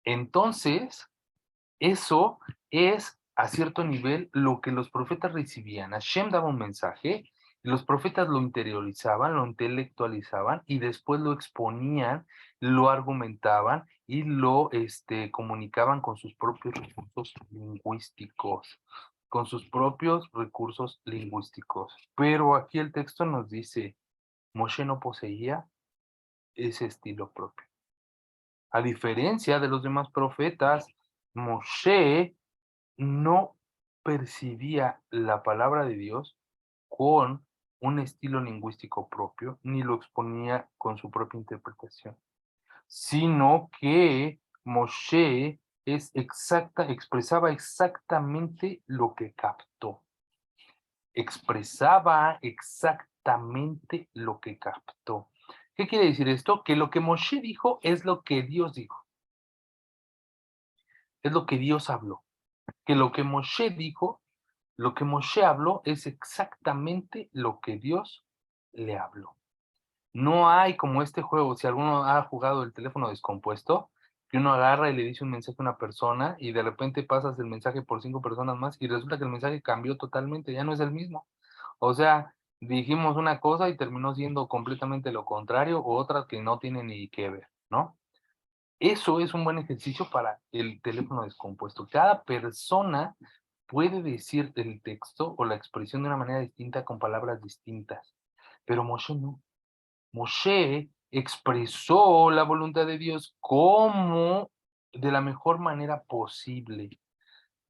A: Entonces, eso es a cierto nivel lo que los profetas recibían. Hashem daba un mensaje, y los profetas lo interiorizaban, lo intelectualizaban y después lo exponían, lo argumentaban y lo comunicaban con sus propios recursos lingüísticos, con sus propios recursos lingüísticos. Pero aquí el texto nos dice, Moshe no poseía ese estilo propio. A diferencia de los demás profetas, Moshe no percibía la palabra de Dios con un estilo lingüístico propio, ni lo exponía con su propia interpretación, sino que Moshe expresaba exactamente lo que captó, expresaba exactamente lo que captó. ¿Qué quiere decir esto? Que lo que Moshe dijo es lo que Dios dijo, es lo que Dios habló, que lo que Moshe dijo, lo que Moshe habló es exactamente lo que Dios le habló. No hay como este juego, si alguno ha jugado el teléfono descompuesto, que uno agarra y le dice un mensaje a una persona y de repente pasas el mensaje por 5 personas más y resulta que el mensaje cambió totalmente, ya no es el mismo. O sea, dijimos una cosa y terminó siendo completamente lo contrario o otra que no tiene ni que ver, ¿no? Eso es un buen ejercicio para el teléfono descompuesto. Cada persona puede decir el texto o la expresión de una manera distinta con palabras distintas, pero Moshe no. Moshe expresó la voluntad de Dios como de la mejor manera posible.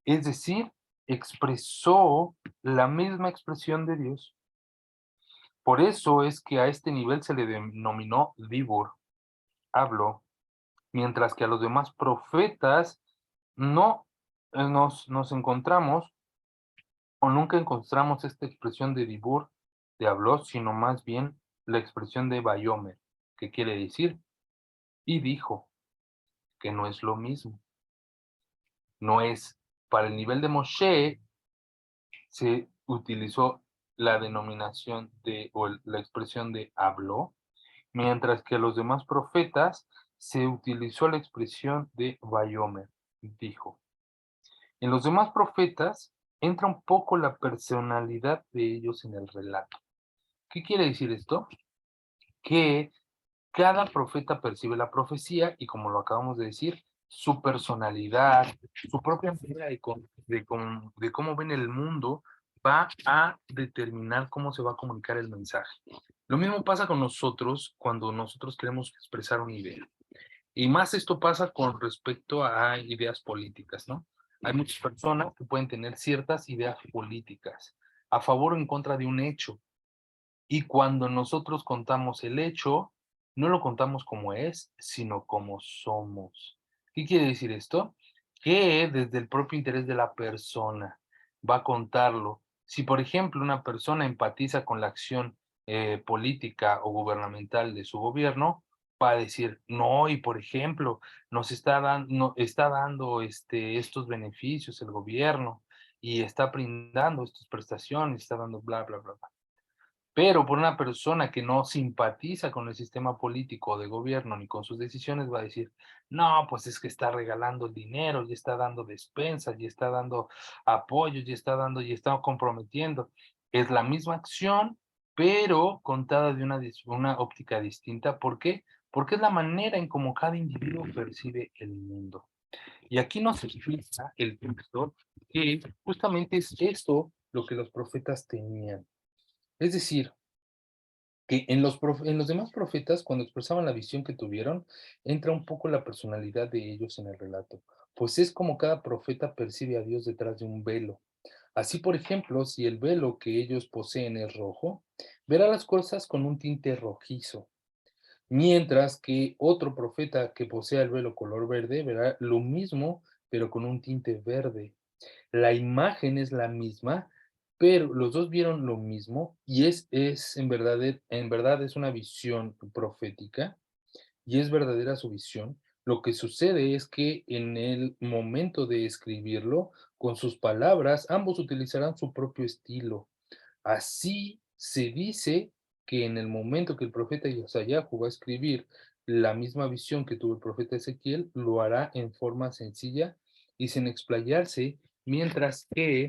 A: Es decir, expresó la misma expresión de Dios. Por eso es que a este nivel se le denominó Dibur, habló, mientras que a los demás profetas no nos encontramos o nunca encontramos esta expresión de Dibur, de habló, sino más bien la expresión de Bayomer, que quiere decir, y dijo, que no es lo mismo. No es, para el nivel de Moshe, se utilizó la denominación de, o la expresión de habló, mientras que a los demás profetas se utilizó la expresión de Bayomer, dijo. En los demás profetas entra un poco la personalidad de ellos en el relato. ¿Qué quiere decir esto? Que cada profeta percibe la profecía y, como lo acabamos de decir, su personalidad, su propia manera de cómo ven el mundo va a determinar cómo se va a comunicar el mensaje. Lo mismo pasa con nosotros cuando nosotros queremos expresar una idea. Y más esto pasa con respecto a ideas políticas, ¿no? Hay muchas personas que pueden tener ciertas ideas políticas a favor o en contra de un hecho. Y cuando nosotros contamos el hecho, no lo contamos como es, sino como somos. ¿Qué quiere decir esto? Que desde el propio interés de la persona va a contarlo. Si, por ejemplo, una persona empatiza con la acción política o gubernamental de su gobierno, va a decir, no, y por ejemplo, está dando estos beneficios el gobierno y está brindando estas prestaciones, está dando bla, bla, bla, bla. Pero por una persona que no simpatiza con el sistema político de gobierno ni con sus decisiones, va a decir, no, pues es que está regalando el dinero, y está dando despensas, y está dando apoyos, y está comprometiendo. Es la misma acción, pero contada de una óptica distinta. ¿Por qué? Porque es la manera en cómo cada individuo percibe el mundo. Y aquí nos explica el texto que justamente es esto lo que los profetas tenían. Es decir, que en los demás profetas, cuando expresaban la visión que tuvieron, entra un poco la personalidad de ellos en el relato, pues es como cada profeta percibe a Dios detrás de un velo. Así, por ejemplo, si el velo que ellos poseen es rojo, verá las cosas con un tinte rojizo, mientras que otro profeta que posea el velo color verde verá lo mismo, pero con un tinte verde. La imagen es la misma, pero los dos vieron lo mismo y es en verdad es una visión profética y es verdadera su visión. Lo que sucede es que en el momento de escribirlo, con sus palabras, ambos utilizarán su propio estilo. Así se dice que en el momento que el profeta Isayahu va a escribir la misma visión que tuvo el profeta Ezequiel, lo hará en forma sencilla y sin explayarse, mientras que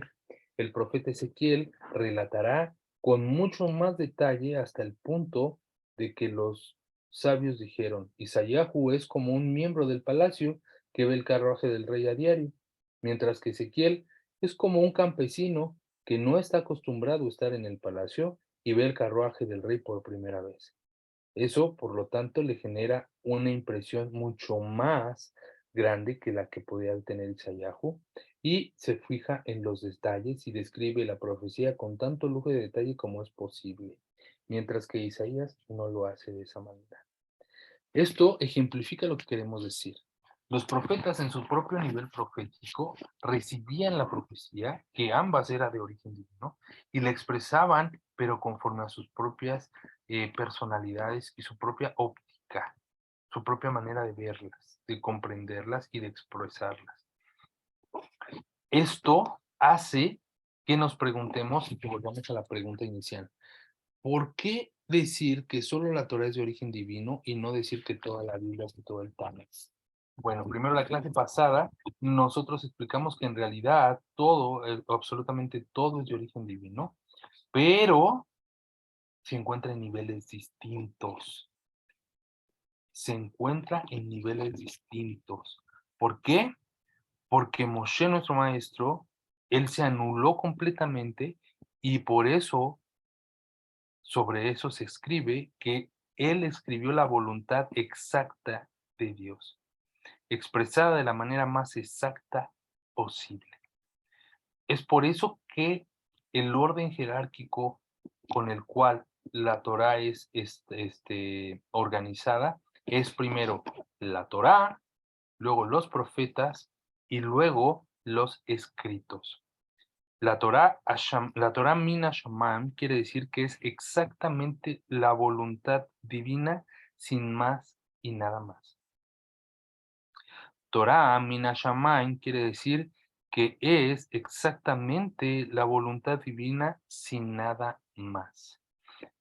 A: el profeta Ezequiel relatará con mucho más detalle hasta el punto de que los sabios dijeron, Isayahu es como un miembro del palacio que ve el carruaje del rey a diario, mientras que Ezequiel es como un campesino que no está acostumbrado a estar en el palacio y ve el carruaje del rey por primera vez. Eso, por lo tanto, le genera una impresión mucho más grande que la que podía tener Isayahu y se fija en los detalles y describe la profecía con tanto lujo de detalle como es posible, mientras que Isaías no lo hace de esa manera. Esto ejemplifica lo que queremos decir. Los profetas en su propio nivel profético recibían la profecía, que ambas era de origen divino, y la expresaban, pero conforme a sus propias personalidades y su propia óptica, su propia manera de verlas, de comprenderlas y de expresarlas. Esto hace que nos preguntemos y que volvamos a la pregunta inicial. ¿Por qué decir que solo la Torah es de origen divino y no decir que toda la Biblia es de todo el Tanakh? Bueno, primero la clase pasada nosotros explicamos que en realidad todo, absolutamente todo es de origen divino, pero se encuentra en niveles distintos. Se encuentra en niveles distintos. ¿Por qué? Porque Moshe, nuestro maestro, él se anuló completamente y por eso sobre eso se escribe que él escribió la voluntad exacta de Dios, expresada de la manera más exacta posible. Es por eso que el orden jerárquico con el cual la Torá es organizada es primero la Torá, luego los profetas y luego los escritos. La Torá Mina Shaman quiere decir que es exactamente la voluntad divina sin más y nada más. Torá Mina Shaman quiere decir que es exactamente la voluntad divina sin nada más.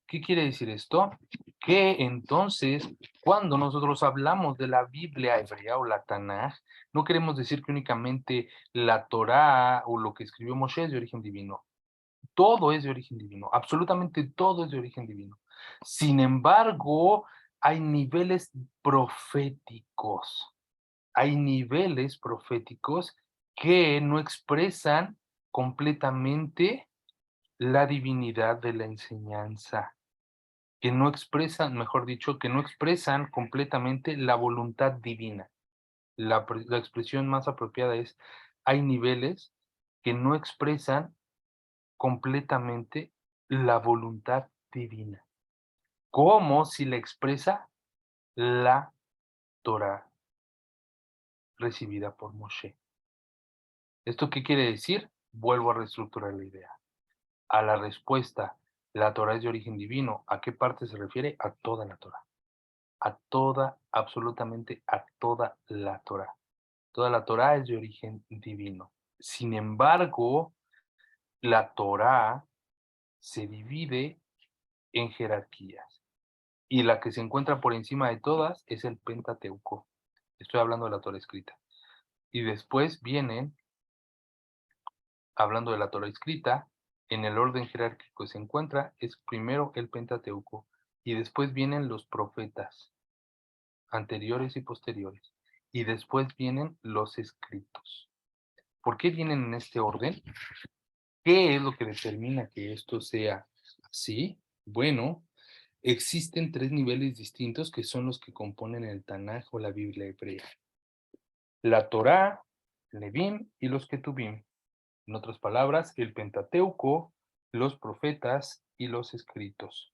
A: ¿Qué quiere decir esto? Que entonces, cuando nosotros hablamos de la Biblia hebrea o la Tanaj, no queremos decir que únicamente la Torá o lo que escribió Moshe es de origen divino. Todo es de origen divino, absolutamente todo es de origen divino. Sin embargo, hay niveles proféticos, hay niveles proféticos que no expresan completamente la divinidad de la enseñanza, que no expresan, mejor dicho, que no expresan completamente la voluntad divina. La expresión más apropiada es, hay niveles que no expresan completamente la voluntad divina, como si la expresa la Torah recibida por Moshe. ¿Esto qué quiere decir? Vuelvo a reestructurar la idea. A la respuesta, la Torah es de origen divino, ¿a qué parte se refiere? A toda la Torah. A toda, absolutamente a toda la Torah. Toda la Torah es de origen divino. Sin embargo, la Torah se divide en jerarquías. Y la que se encuentra por encima de todas es el Pentateuco. Estoy hablando de la Torah escrita. Y después vienen, hablando de la Torah escrita, en el orden jerárquico que se encuentra, es primero el Pentateuco y después vienen los profetas, anteriores y posteriores, y después vienen los escritos. ¿Por qué vienen en este orden? ¿Qué es lo que determina que esto sea así? Bueno, existen 3 niveles distintos que son los que componen el Tanaj o la Biblia hebrea. La Torá, Levim y los Ketubim. En otras palabras, el Pentateuco, los profetas y los escritos.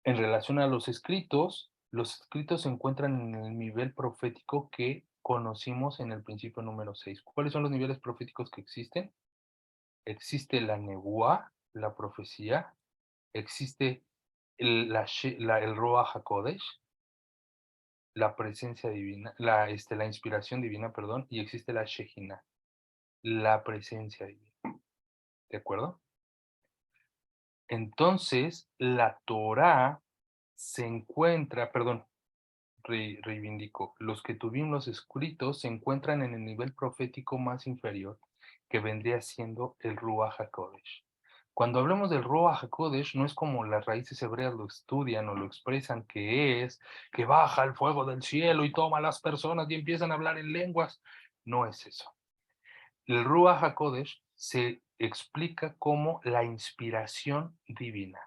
A: En relación a los escritos se encuentran en el nivel profético que conocimos en el principio número 6. ¿Cuáles son los niveles proféticos que existen? Existe la Nebuá, la profecía, existe el Ruach HaKodesh, la presencia divina, la inspiración divina, perdón, y existe la Shejina, la presencia divina. ¿De acuerdo? Entonces, la Torá se encuentra, perdón, reivindico, los que tuvimos los escritos se encuentran en el nivel profético más inferior, que vendría siendo el Ruach HaKodesh. Cuando hablamos del Ruach HaKodesh, no es como las raíces hebreas lo estudian o lo expresan, que es que baja el fuego del cielo y toma a las personas y empiezan a hablar en lenguas. No es eso. El Ruach HaKodesh se explica como la inspiración divina.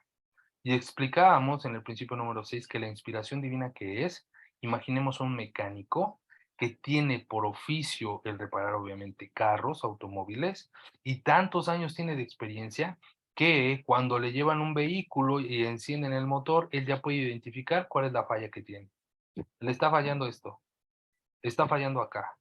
A: Y explicábamos en el principio número 6 que la inspiración divina que es, imaginemos un mecánico que tiene por oficio el reparar obviamente carros, automóviles, y tantos años tiene de experiencia que cuando le llevan un vehículo y encienden el motor, él ya puede identificar cuál es la falla que tiene. Le está fallando esto, está fallando acá.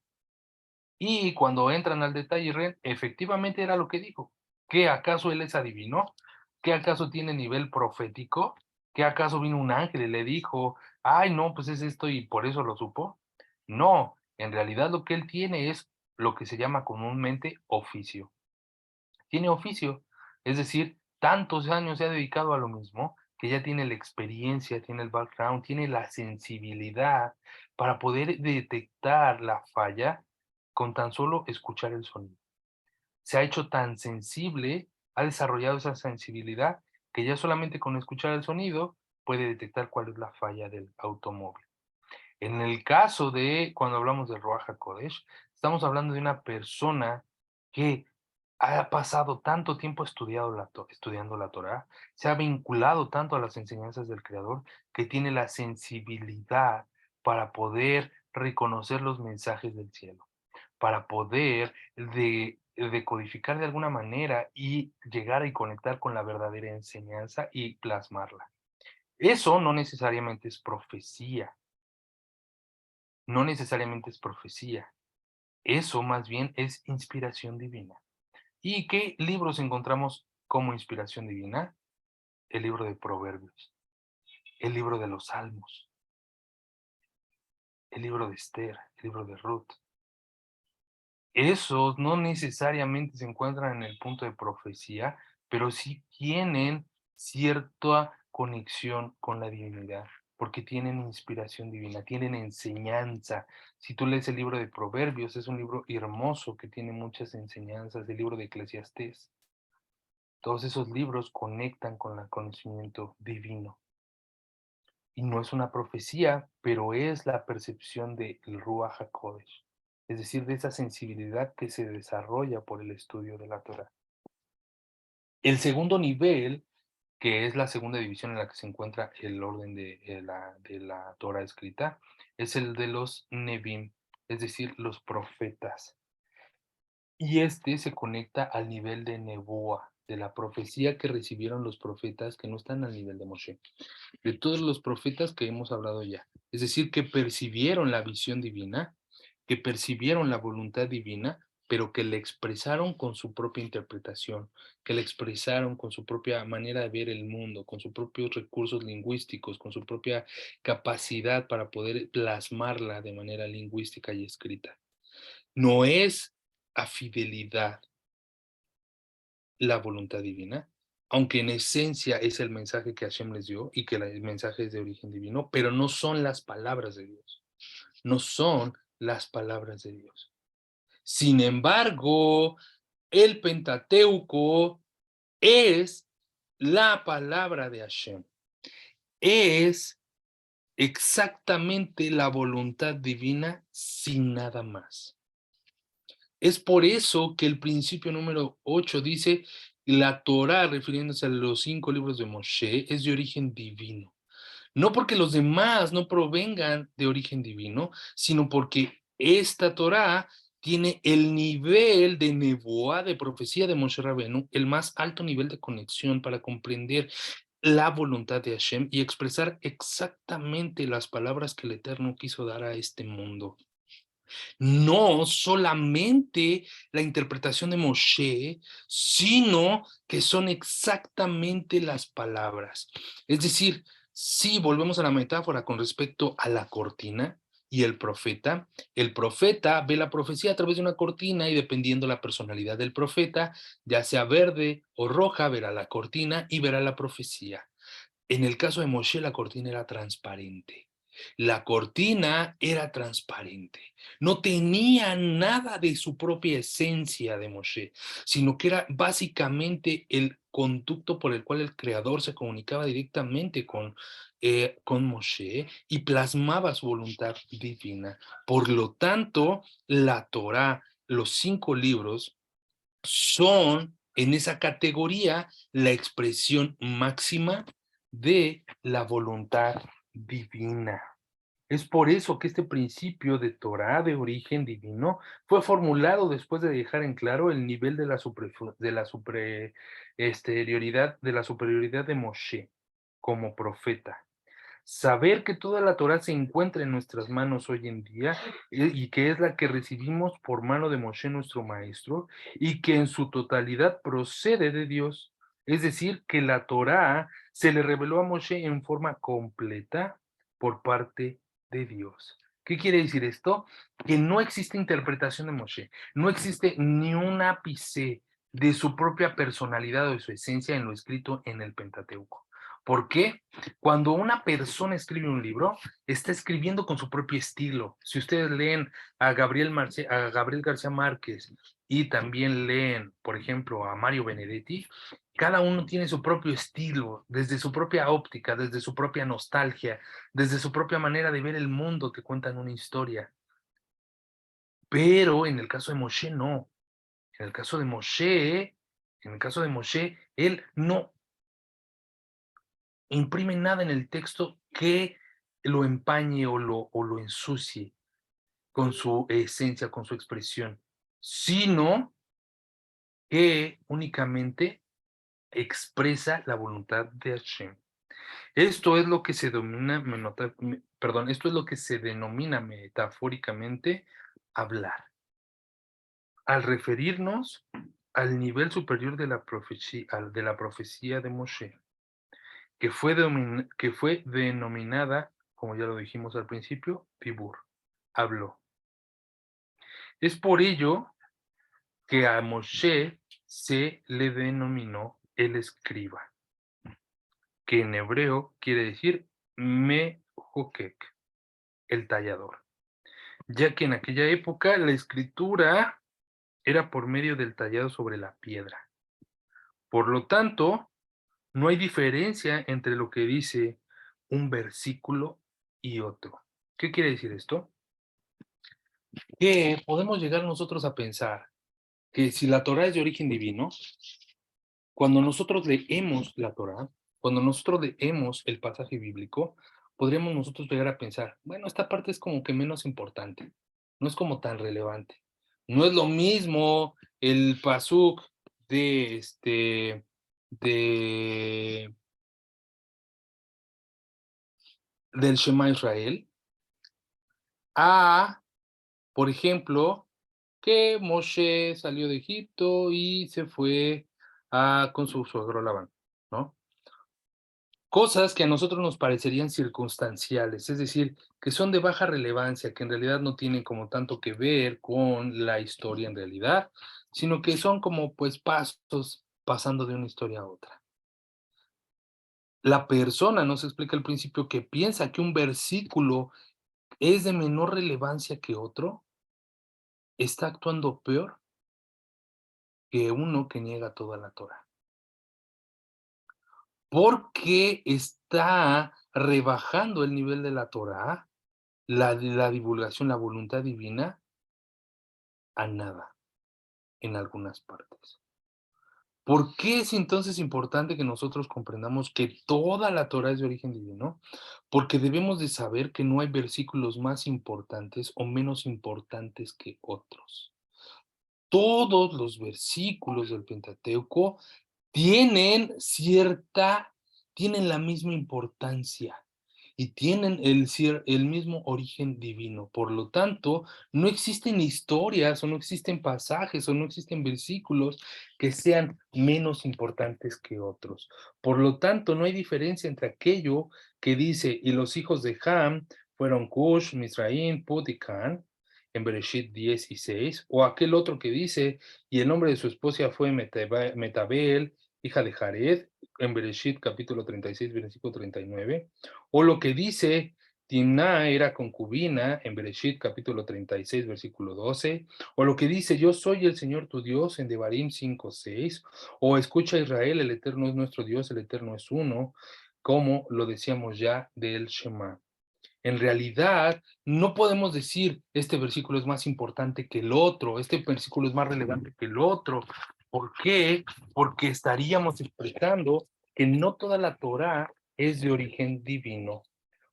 A: Y cuando entran al detalle, efectivamente era lo que dijo. ¿Qué acaso él es adivino? ¿Qué acaso tiene nivel profético? ¿Qué acaso vino un ángel y le dijo, ay, no, pues es esto y por eso lo supo? No, en realidad lo que él tiene es lo que se llama comúnmente oficio. Tiene oficio, es decir, tantos años se ha dedicado a lo mismo que ya tiene la experiencia, tiene el background, tiene la sensibilidad para poder detectar la falla con tan solo escuchar el sonido. Se ha hecho tan sensible, ha desarrollado esa sensibilidad que ya solamente con escuchar el sonido puede detectar cuál es la falla del automóvil. En el caso de cuando hablamos del Ruach HaKodesh, estamos hablando de una persona que ha pasado tanto tiempo estudiando la Torá, se ha vinculado tanto a las enseñanzas del Creador, que tiene la sensibilidad para poder reconocer los mensajes del cielo, para poder decodificar de alguna manera y llegar y conectar con la verdadera enseñanza y plasmarla. Eso no necesariamente es profecía, no necesariamente es profecía. Eso más bien es inspiración divina. ¿Y qué libros encontramos como inspiración divina? El libro de Proverbios, el libro de los Salmos, el libro de Esther, el libro de Ruth. Esos no necesariamente se encuentran en el punto de profecía, pero sí tienen cierta conexión con la divinidad, porque tienen inspiración divina, tienen enseñanza. Si tú lees el libro de Proverbios, es un libro hermoso que tiene muchas enseñanzas, el libro de Eclesiastés. Todos esos libros conectan con el conocimiento divino. Y no es una profecía, pero es la percepción del Ruach HaKodesh, es decir, de esa sensibilidad que se desarrolla por el estudio de la Torah. El segundo nivel, que es la segunda división en la que se encuentra el orden de la Torah escrita, es el de los Nevim, es decir, los profetas. Y este se conecta al nivel de Nebuá, de la profecía que recibieron los profetas que no están al nivel de Moshe, de todos los profetas que hemos hablado ya. Es decir, que percibieron la visión divina, que percibieron la voluntad divina, pero que la expresaron con su propia interpretación, que la expresaron con su propia manera de ver el mundo, con sus propios recursos lingüísticos, con su propia capacidad para poder plasmarla de manera lingüística y escrita. No es a fidelidad la voluntad divina, aunque en esencia es el mensaje que Hashem les dio y que el mensaje es de origen divino, pero no son las palabras de Dios. No son las palabras de Dios. Sin embargo, el Pentateuco es la palabra de Hashem. Es exactamente la voluntad divina sin nada más. Es por eso que el principio número 8 dice, la Torá, refiriéndose a los 5 libros de Moshe, es de origen divino. No porque los demás no provengan de origen divino, sino porque esta Torá tiene el nivel de nebuá, de profecía de Moshe Rabenu, el más alto nivel de conexión para comprender la voluntad de Hashem y expresar exactamente las palabras que el Eterno quiso dar a este mundo. No solamente la interpretación de Moshe, sino que son exactamente las palabras. Es decir, si volvemos a la metáfora con respecto a la cortina y el profeta ve la profecía a través de una cortina y dependiendo la personalidad del profeta, ya sea verde o roja, verá la cortina y verá la profecía. En el caso de Moshe, la cortina era transparente. La cortina era transparente. No tenía nada de su propia esencia de Moshe, sino que era básicamente el conducto por el cual el Creador se comunicaba directamente con Moshe y plasmaba su voluntad divina. Por lo tanto, la Torá, los 5 libros, son en esa categoría la expresión máxima de la voluntad divina. Es por eso que este principio de Torá de origen divino fue formulado después de dejar en claro el nivel de la superioridad de Moshe como profeta. Saber que toda la Torá se encuentra en nuestras manos hoy en día y que es la que recibimos por mano de Moshe, nuestro maestro, y que en su totalidad procede de Dios. Es decir, que la Torá se le reveló a Moshe en forma completa por parte de Dios. ¿Qué quiere decir esto? Que no existe interpretación de Moshe, no existe ni un ápice de su propia personalidad o de su esencia en lo escrito en el Pentateuco. ¿Por qué? Cuando una persona escribe un libro, está escribiendo con su propio estilo. Si ustedes leen a Gabriel García Márquez y también leen, por ejemplo, a Mario Benedetti, cada uno tiene su propio estilo, desde su propia óptica, desde su propia nostalgia, desde su propia manera de ver el mundo que cuentan una historia. Pero en el caso de Moshe, no. En el caso de Moshe, él no imprime nada en el texto que lo empañe o lo ensucie con su esencia, con su expresión, sino que únicamente expresa la voluntad de Hashem. Esto es lo que se esto es lo que se denomina metafóricamente hablar. Al referirnos al nivel superior de la profecía de Moshe, que fue denominada, como ya lo dijimos al principio, Tibur, habló. Es por ello que a Moshe se le denominó el escriba, que en hebreo quiere decir Mehokek, el tallador, ya que en aquella época la escritura era por medio del tallado sobre la piedra. Por lo tanto, no hay diferencia entre lo que dice un versículo y otro. ¿Qué quiere decir esto? Que podemos llegar nosotros a pensar que si la Torá es de origen divino, cuando nosotros leemos la Torá, cuando nosotros leemos el pasaje bíblico, podríamos nosotros llegar a pensar, bueno, esta parte es como que menos importante, no es como tan relevante. No es lo mismo el pasuk de del Shema Israel a, por ejemplo, que Moshe salió de Egipto y se fue con su suegro Labán, ¿no? Cosas que a nosotros nos parecerían circunstanciales, es decir, que son de baja relevancia, que en realidad no tienen como tanto que ver con la historia en realidad, sino que son como pues pasos pasando de una historia a otra. La persona, nos explica al principio, que piensa que un versículo es de menor relevancia que otro, está actuando peor que uno que niega toda la Torá. Porque está rebajando el nivel de la Torá, la divulgación, la voluntad divina, a nada, en algunas partes. ¿Por qué es entonces importante que nosotros comprendamos que toda la Torá es de origen divino? Porque debemos de saber que no hay versículos más importantes o menos importantes que otros. Todos los versículos del Pentateuco tienen la misma importancia y tienen el mismo origen divino. Por lo tanto, no existen historias o no existen pasajes o no existen versículos que sean menos importantes que otros. Por lo tanto, no hay diferencia entre aquello que dice, y los hijos de Ham fueron Cush, Misraim, Put y Can, en Bereshit 16, o aquel otro que dice, y el nombre de su esposa fue Metabel, hija de Jared, en Bereshit capítulo 36, versículo 39, o lo que dice, Timná era concubina, en Bereshit capítulo 36, versículo 12, o lo que dice, yo soy el Señor tu Dios, en Devarim 5, 6, o escucha Israel, el Eterno es nuestro Dios, el Eterno es uno, como lo decíamos ya del Shema. En realidad, no podemos decir, este versículo es más importante que el otro, este versículo es más relevante que el otro. ¿Por qué? Porque estaríamos explicando que no toda la Torá es de origen divino.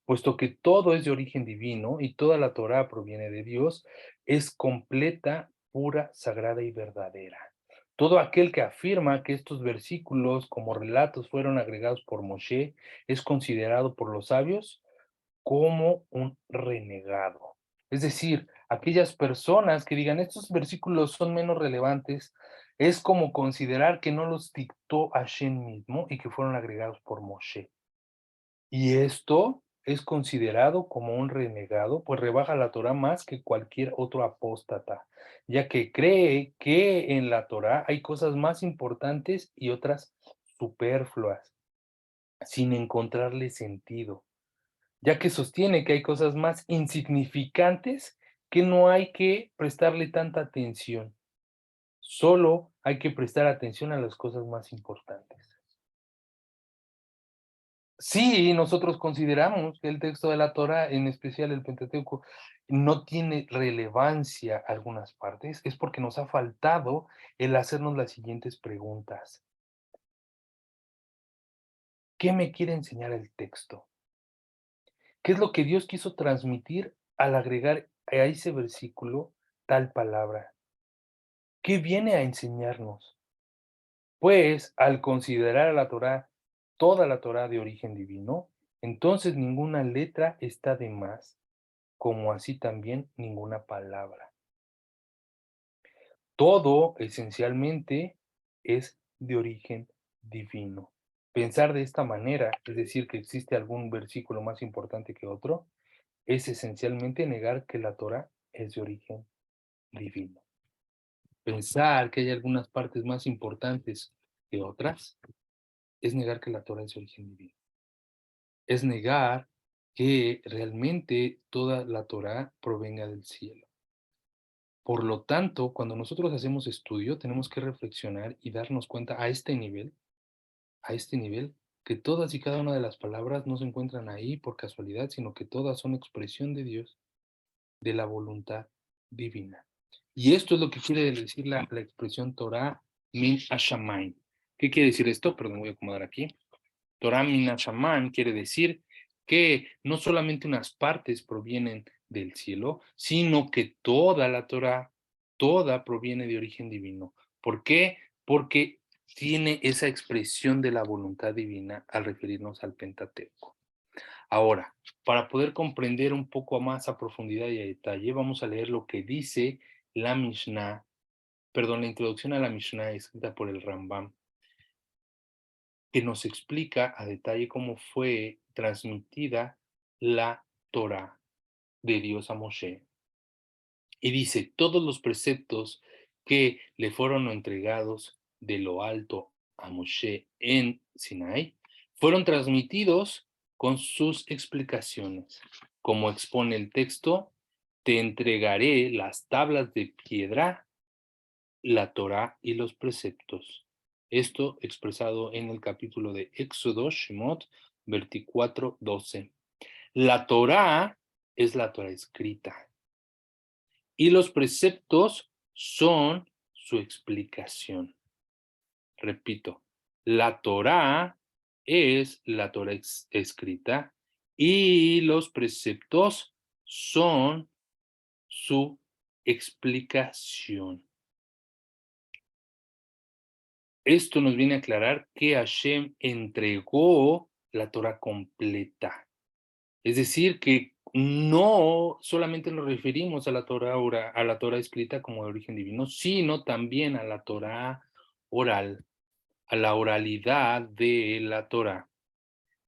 A: Puesto que todo es de origen divino y toda la Torá proviene de Dios, es completa, pura, sagrada y verdadera. Todo aquel que afirma que estos versículos como relatos fueron agregados por Moshe es considerado por los sabios como un renegado. Es decir, aquellas personas que digan estos versículos son menos relevantes, es como considerar que no los dictó Hashem mismo y que fueron agregados por Moshe. Y esto es considerado como un renegado, pues rebaja la Torá más que cualquier otro apóstata, ya que cree que en la Torá hay cosas más importantes y otras superfluas, sin encontrarle sentido, ya que sostiene que hay cosas más insignificantes que no hay que prestarle tanta atención. Solo hay que prestar atención a las cosas más importantes. Sí, nosotros consideramos que el texto de la Torá, en especial el Pentateuco, no tiene relevancia algunas partes, es porque nos ha faltado el hacernos las siguientes preguntas. ¿Qué me quiere enseñar el texto? ¿Qué es lo que Dios quiso transmitir al agregar a ese versículo tal palabra? ¿Qué viene a enseñarnos? Pues, al considerar a la Torá, toda la Torá de origen divino, entonces ninguna letra está de más, como así también ninguna palabra. Todo, esencialmente, es de origen divino. Pensar de esta manera, es decir, que existe algún versículo más importante que otro, es esencialmente negar que la Torá es de origen divino. Pensar que hay algunas partes más importantes que otras es negar que la Torá es de origen divino. Es negar que realmente toda la Torá provenga del cielo. Por lo tanto, cuando nosotros hacemos estudio, tenemos que reflexionar y darnos cuenta a este nivel, que todas y cada una de las palabras no se encuentran ahí por casualidad, sino que todas son expresión de Dios, de la voluntad divina. Y esto es lo que quiere decir la expresión Torah min hashamayim. ¿Qué quiere decir esto? Perdón, voy a acomodar aquí. Torah min hashamayim quiere decir que no solamente unas partes provienen del cielo, sino que toda la Torah, toda proviene de origen divino. ¿Por qué? Porque tiene esa expresión de la voluntad divina al referirnos al Pentateuco. Ahora, para poder comprender un poco más a profundidad y a detalle, vamos a leer lo que dice la Mishnah, la introducción a la Mishnah escrita por el Rambam, que nos explica a detalle cómo fue transmitida la Torah de Dios a Moshe. Y dice, todos los preceptos que le fueron entregados de lo alto a Moshe en Sinai fueron transmitidos con sus explicaciones. Como expone el texto, te entregaré las tablas de piedra, la Torá y los preceptos. Esto expresado en el capítulo de Éxodo, Shemot 24:12. La Torá es la Torá escrita y los preceptos son su explicación. Repito, la Torá es la Torá escrita y los preceptos son su explicación. Esto nos viene a aclarar que Hashem entregó la Torá completa. Es decir, que no solamente nos referimos a la Torá escrita como de origen divino, sino también a la Torá oral, a la oralidad de la Torá,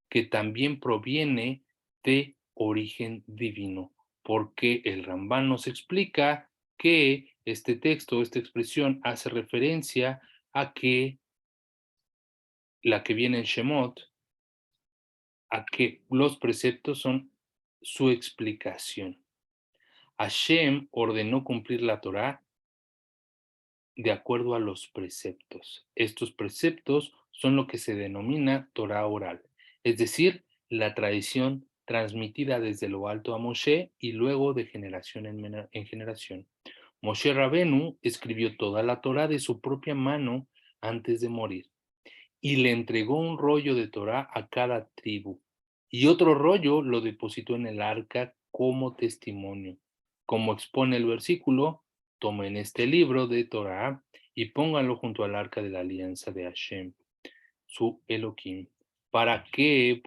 A: que también proviene de origen divino, porque el Rambán nos explica que este texto, esta expresión hace referencia a que la que viene en Shemot, a que los preceptos son su explicación. Hashem ordenó cumplir la Torá de acuerdo a los preceptos. Estos preceptos son lo que se denomina Torá oral, es decir, la tradición transmitida desde lo alto a Moshe y luego de generación en generación. Moshe Rabenu escribió toda la Torá de su propia mano antes de morir y le entregó un rollo de Torá a cada tribu y otro rollo lo depositó en el arca como testimonio. Como expone el versículo, tomen este libro de Torá y pónganlo junto al arca de la alianza de Hashem, su Elohim, para que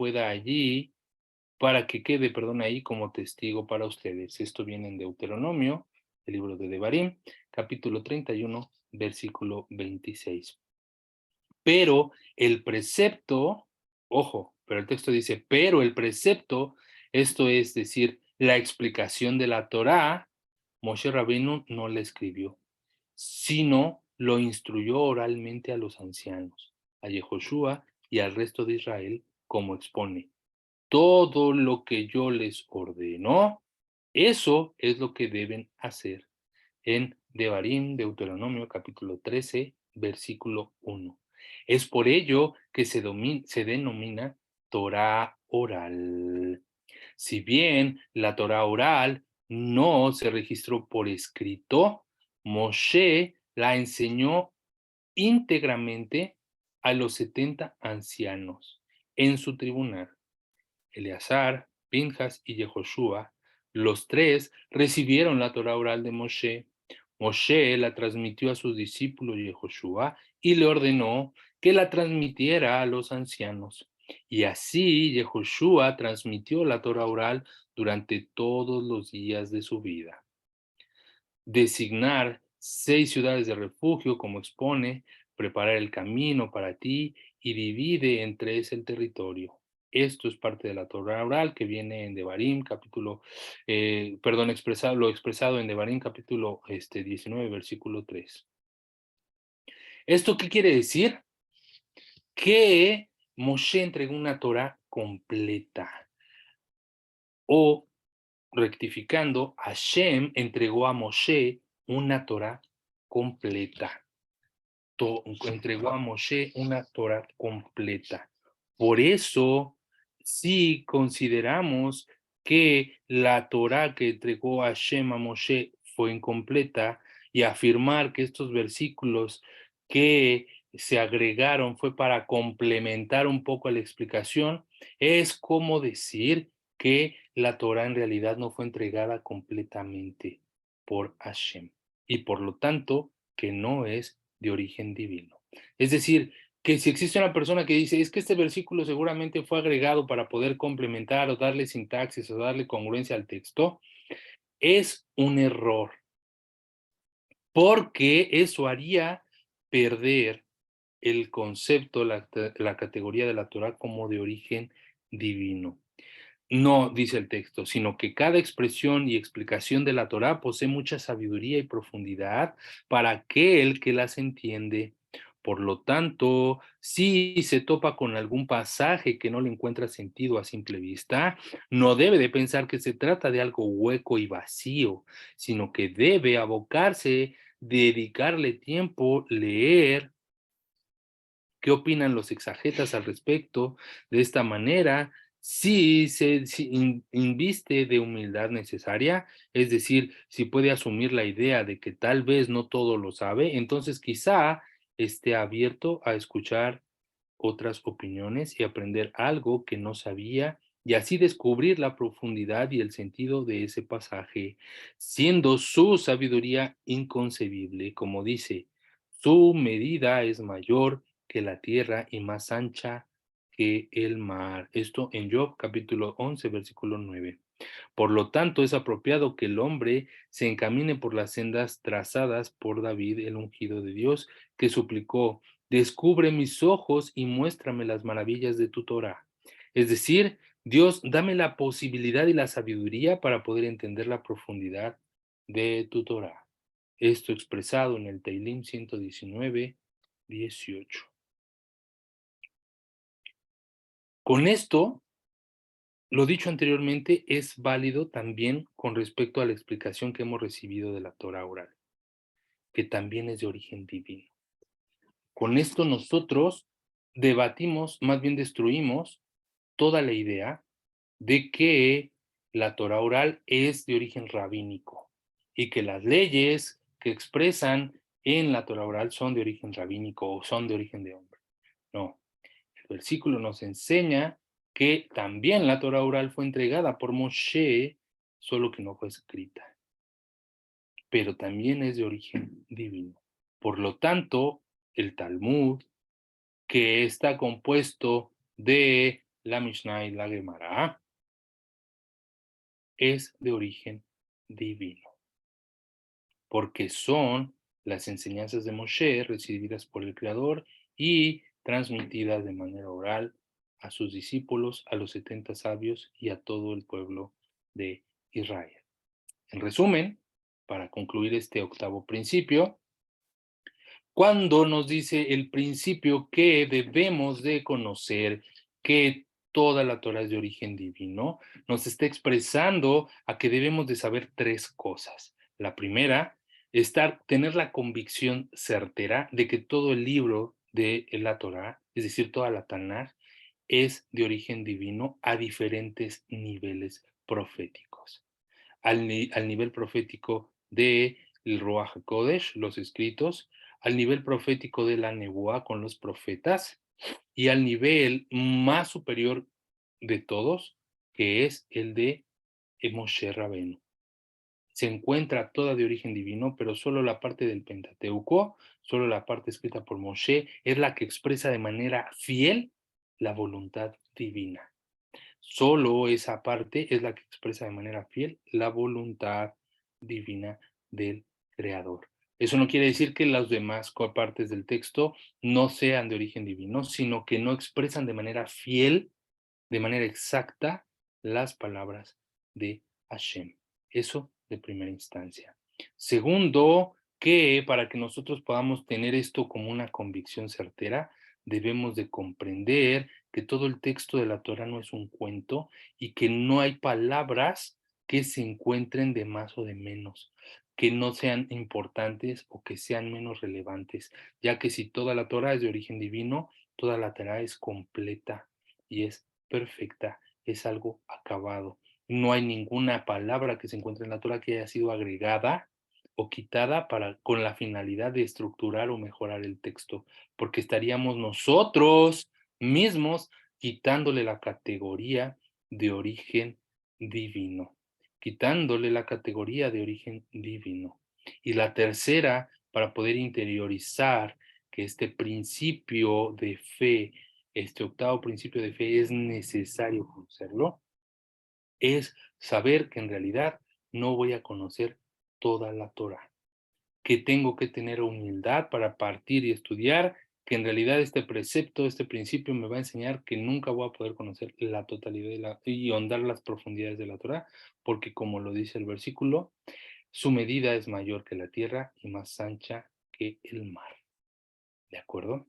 A: quede, ahí como testigo para ustedes. Esto viene en Deuteronomio, el libro de Devarim, capítulo 31, versículo 26. Pero el precepto, ojo, pero el texto dice, pero el precepto, esto es decir, la explicación de la Torá, Moshe Rabbeinu no la escribió, sino lo instruyó oralmente a los ancianos, a Yehoshua y al resto de Israel, como expone. Todo lo que yo les ordeno, eso es lo que deben hacer. En Devarim, Deuteronomio, capítulo 13, versículo 1. Es por ello que se denomina Torá oral. Si bien la Torá oral no se registró por escrito, Moshe la enseñó íntegramente a los 70 ancianos en su tribunal. Eleazar, Pinjas y Yehoshua, los tres recibieron la Torá oral de Moshe. Moshe la transmitió a su discípulo Yehoshua y le ordenó que la transmitiera a los ancianos. Y así Yehoshua transmitió la Torá oral durante todos los días de su vida. Designar 6 ciudades de refugio, como expone, preparar el camino para ti y divide en 3 el territorio. Esto es parte de la Torá oral que viene en Devarim, lo expresado en Devarim, capítulo 19, versículo 3. ¿Esto qué quiere decir? Que Moshe entregó una Torá completa. O, rectificando, Hashem entregó a Moshe una Torá completa. Entregó a Moshe una Torá completa. Por eso, si consideramos que la Torá que entregó Hashem a Moshe fue incompleta y afirmar que estos versículos que se agregaron fue para complementar un poco la explicación, es como decir que la Torá en realidad no fue entregada completamente por Hashem y por lo tanto que no es de origen divino. Es decir, que si existe una persona que dice, es que este versículo seguramente fue agregado para poder complementar o darle sintaxis o darle congruencia al texto, es un error, porque eso haría perder el concepto, la categoría de la Torá como de origen divino. No, dice el texto, sino que cada expresión y explicación de la Torá posee mucha sabiduría y profundidad para aquel que las entiende. Por lo tanto, si se topa con algún pasaje que no le encuentra sentido a simple vista, no debe de pensar que se trata de algo hueco y vacío, sino que debe abocarse, dedicarle tiempo, leer qué opinan los exegetas al respecto. De esta manera, si inviste de humildad necesaria, es decir, si puede asumir la idea de que tal vez no todo lo sabe, entonces quizá esté abierto a escuchar otras opiniones y aprender algo que no sabía y así descubrir la profundidad y el sentido de ese pasaje, siendo su sabiduría inconcebible, como dice, su medida es mayor que la tierra y más ancha que el mar. Esto en Job capítulo 11, versículo 9. Por lo tanto, es apropiado que el hombre se encamine por las sendas trazadas por David, el ungido de Dios, que suplicó, descubre mis ojos y muéstrame las maravillas de tu Torah. Es decir, Dios, dame la posibilidad y la sabiduría para poder entender la profundidad de tu Torah. Esto expresado en el Teilim 119, 18. Con esto, lo dicho anteriormente es válido también con respecto a la explicación que hemos recibido de la Torah oral, que también es de origen divino. Con esto nosotros debatimos, más bien destruimos toda la idea de que la Torah oral es de origen rabínico y que las leyes que expresan en la Torah oral son de origen rabínico o son de origen de hombre. No, el versículo nos enseña que también la Torah oral fue entregada por Moshe, solo que no fue escrita, pero también es de origen divino. Por lo tanto, el Talmud, que está compuesto de la Mishnah y la Gemara, es de origen divino, porque son las enseñanzas de Moshe recibidas por el Creador y transmitidas de manera oral a sus discípulos, a los 70 sabios y a todo el pueblo de Israel. En resumen, para concluir este octavo principio, cuando nos dice el principio que debemos de conocer que toda la Torah es de origen divino, nos está expresando a que debemos de saber tres cosas. La primera, tener la convicción certera de que todo el libro de la Torah, es decir, toda la Tanaj, es de origen divino a diferentes niveles proféticos. Al nivel profético del Ruach HaKodesh, los escritos, al nivel profético de la Nebuá con los profetas y al nivel más superior de todos, que es el de Moshe Rabenu. Se encuentra toda de origen divino, pero solo la parte del Pentateuco, solo la parte escrita por Moshe, es la que expresa de manera fiel la voluntad divina. Solo esa parte es la que expresa de manera fiel la voluntad divina del Creador. Eso no quiere decir que las demás partes del texto no sean de origen divino, sino que no expresan de manera fiel, de manera exacta, las palabras de Hashem. Eso de primera instancia. Segundo, que para que nosotros podamos tener esto como una convicción certera, debemos de comprender que todo el texto de la Torah no es un cuento y que no hay palabras que se encuentren de más o de menos, que no sean importantes o que sean menos relevantes, ya que si toda la Torah es de origen divino, toda la Torah es completa y es perfecta, es algo acabado. No hay ninguna palabra que se encuentre en la Torah que haya sido agregada o quitada con la finalidad de estructurar o mejorar el texto, porque estaríamos nosotros mismos quitándole la categoría de origen divino, quitándole la categoría de origen divino. Y la tercera, para poder interiorizar que este principio de fe, este octavo principio de fe es necesario conocerlo, es saber que en realidad no voy a conocer toda la Torah, que tengo que tener humildad para partir y estudiar, que en realidad este precepto, este principio me va a enseñar que nunca voy a poder conocer la totalidad y ahondar las profundidades de la Torah, porque como lo dice el versículo, su medida es mayor que la tierra y más ancha que el mar. ¿De acuerdo?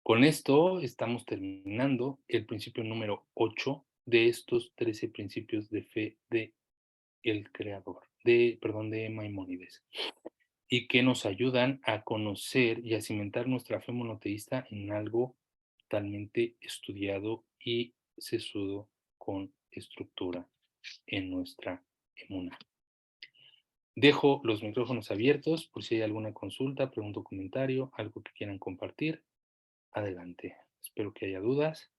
A: Con esto estamos terminando el principio número 8 de estos 13 principios de fe de el creador, de Maimónides, y que nos ayudan a conocer y a cimentar nuestra fe monoteísta en algo totalmente estudiado y sesudo con estructura en nuestra emuna. Dejo los micrófonos abiertos por si hay alguna consulta, pregunta o comentario, algo que quieran compartir. Adelante. Espero que haya dudas,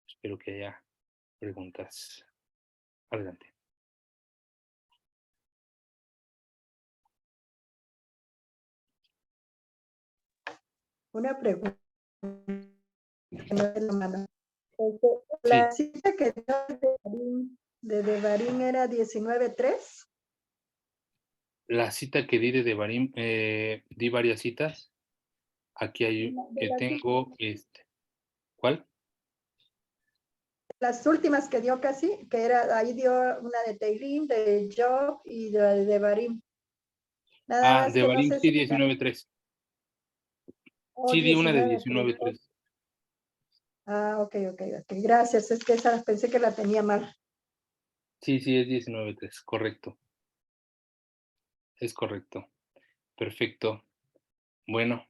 A: espero que haya preguntas. Adelante.
B: Una pregunta.
A: Sí.
B: La cita que dio de Devarim era 19:3.
A: La cita que di de Devarim, di varias citas. Aquí hay, tengo, ¿cuál?
B: Las últimas que dio casi, que era, ahí dio una de Teilim, de Job y de Devarim. Nada más que no
A: Devarim
B: sé
A: sí,
B: si...
A: 19:3.
B: Oh,
A: Sí, di una de
B: 19:3.
A: 19:3.
B: Ok. Gracias, es que esa pensé que la tenía mal.
A: Sí, es 19:3, correcto. Es correcto. Perfecto. Bueno,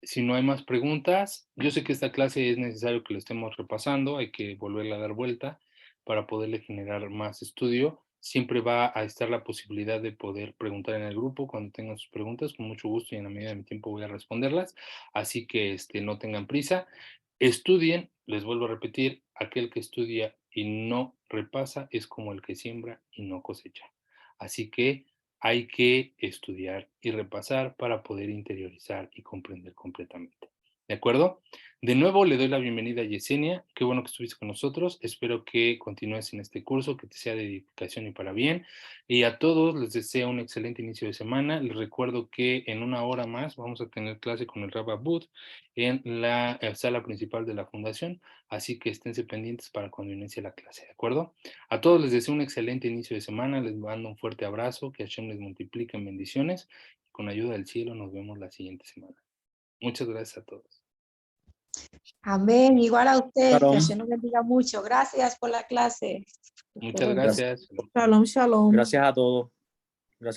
A: si no hay más preguntas, yo sé que esta clase es necesario que lo estemos repasando, hay que volverla a dar vuelta para poderle generar más estudio. Siempre va a estar la posibilidad de poder preguntar en el grupo cuando tengan sus preguntas, con mucho gusto y en la medida de mi tiempo voy a responderlas. Así que no tengan prisa. Estudien, les vuelvo a repetir, aquel que estudia y no repasa es como el que siembra y no cosecha. Así que hay que estudiar y repasar para poder interiorizar y comprender completamente. ¿De acuerdo? De nuevo le doy la bienvenida a Yesenia. Qué bueno que estuviste con nosotros. Espero que continúes en este curso, que te sea de edificación y para bien. Y a todos les deseo un excelente inicio de semana. Les recuerdo que en una hora más vamos a tener clase con el Rabbi Booth en la sala principal de la fundación. Así que esténse pendientes para cuando inicie la clase. ¿De acuerdo? A todos les deseo un excelente inicio de semana, les mando un fuerte abrazo, que Hashem les multiplique en bendiciones y con ayuda del cielo nos vemos la siguiente semana. Muchas gracias a todos.
F: Amén, igual a ustedes, que
G: Shalom.
F: Hashem nos bendiga mucho. Gracias por la clase.
A: Muchas gracias.
E: Shalom, shalom.
G: Gracias a todos. Gracias.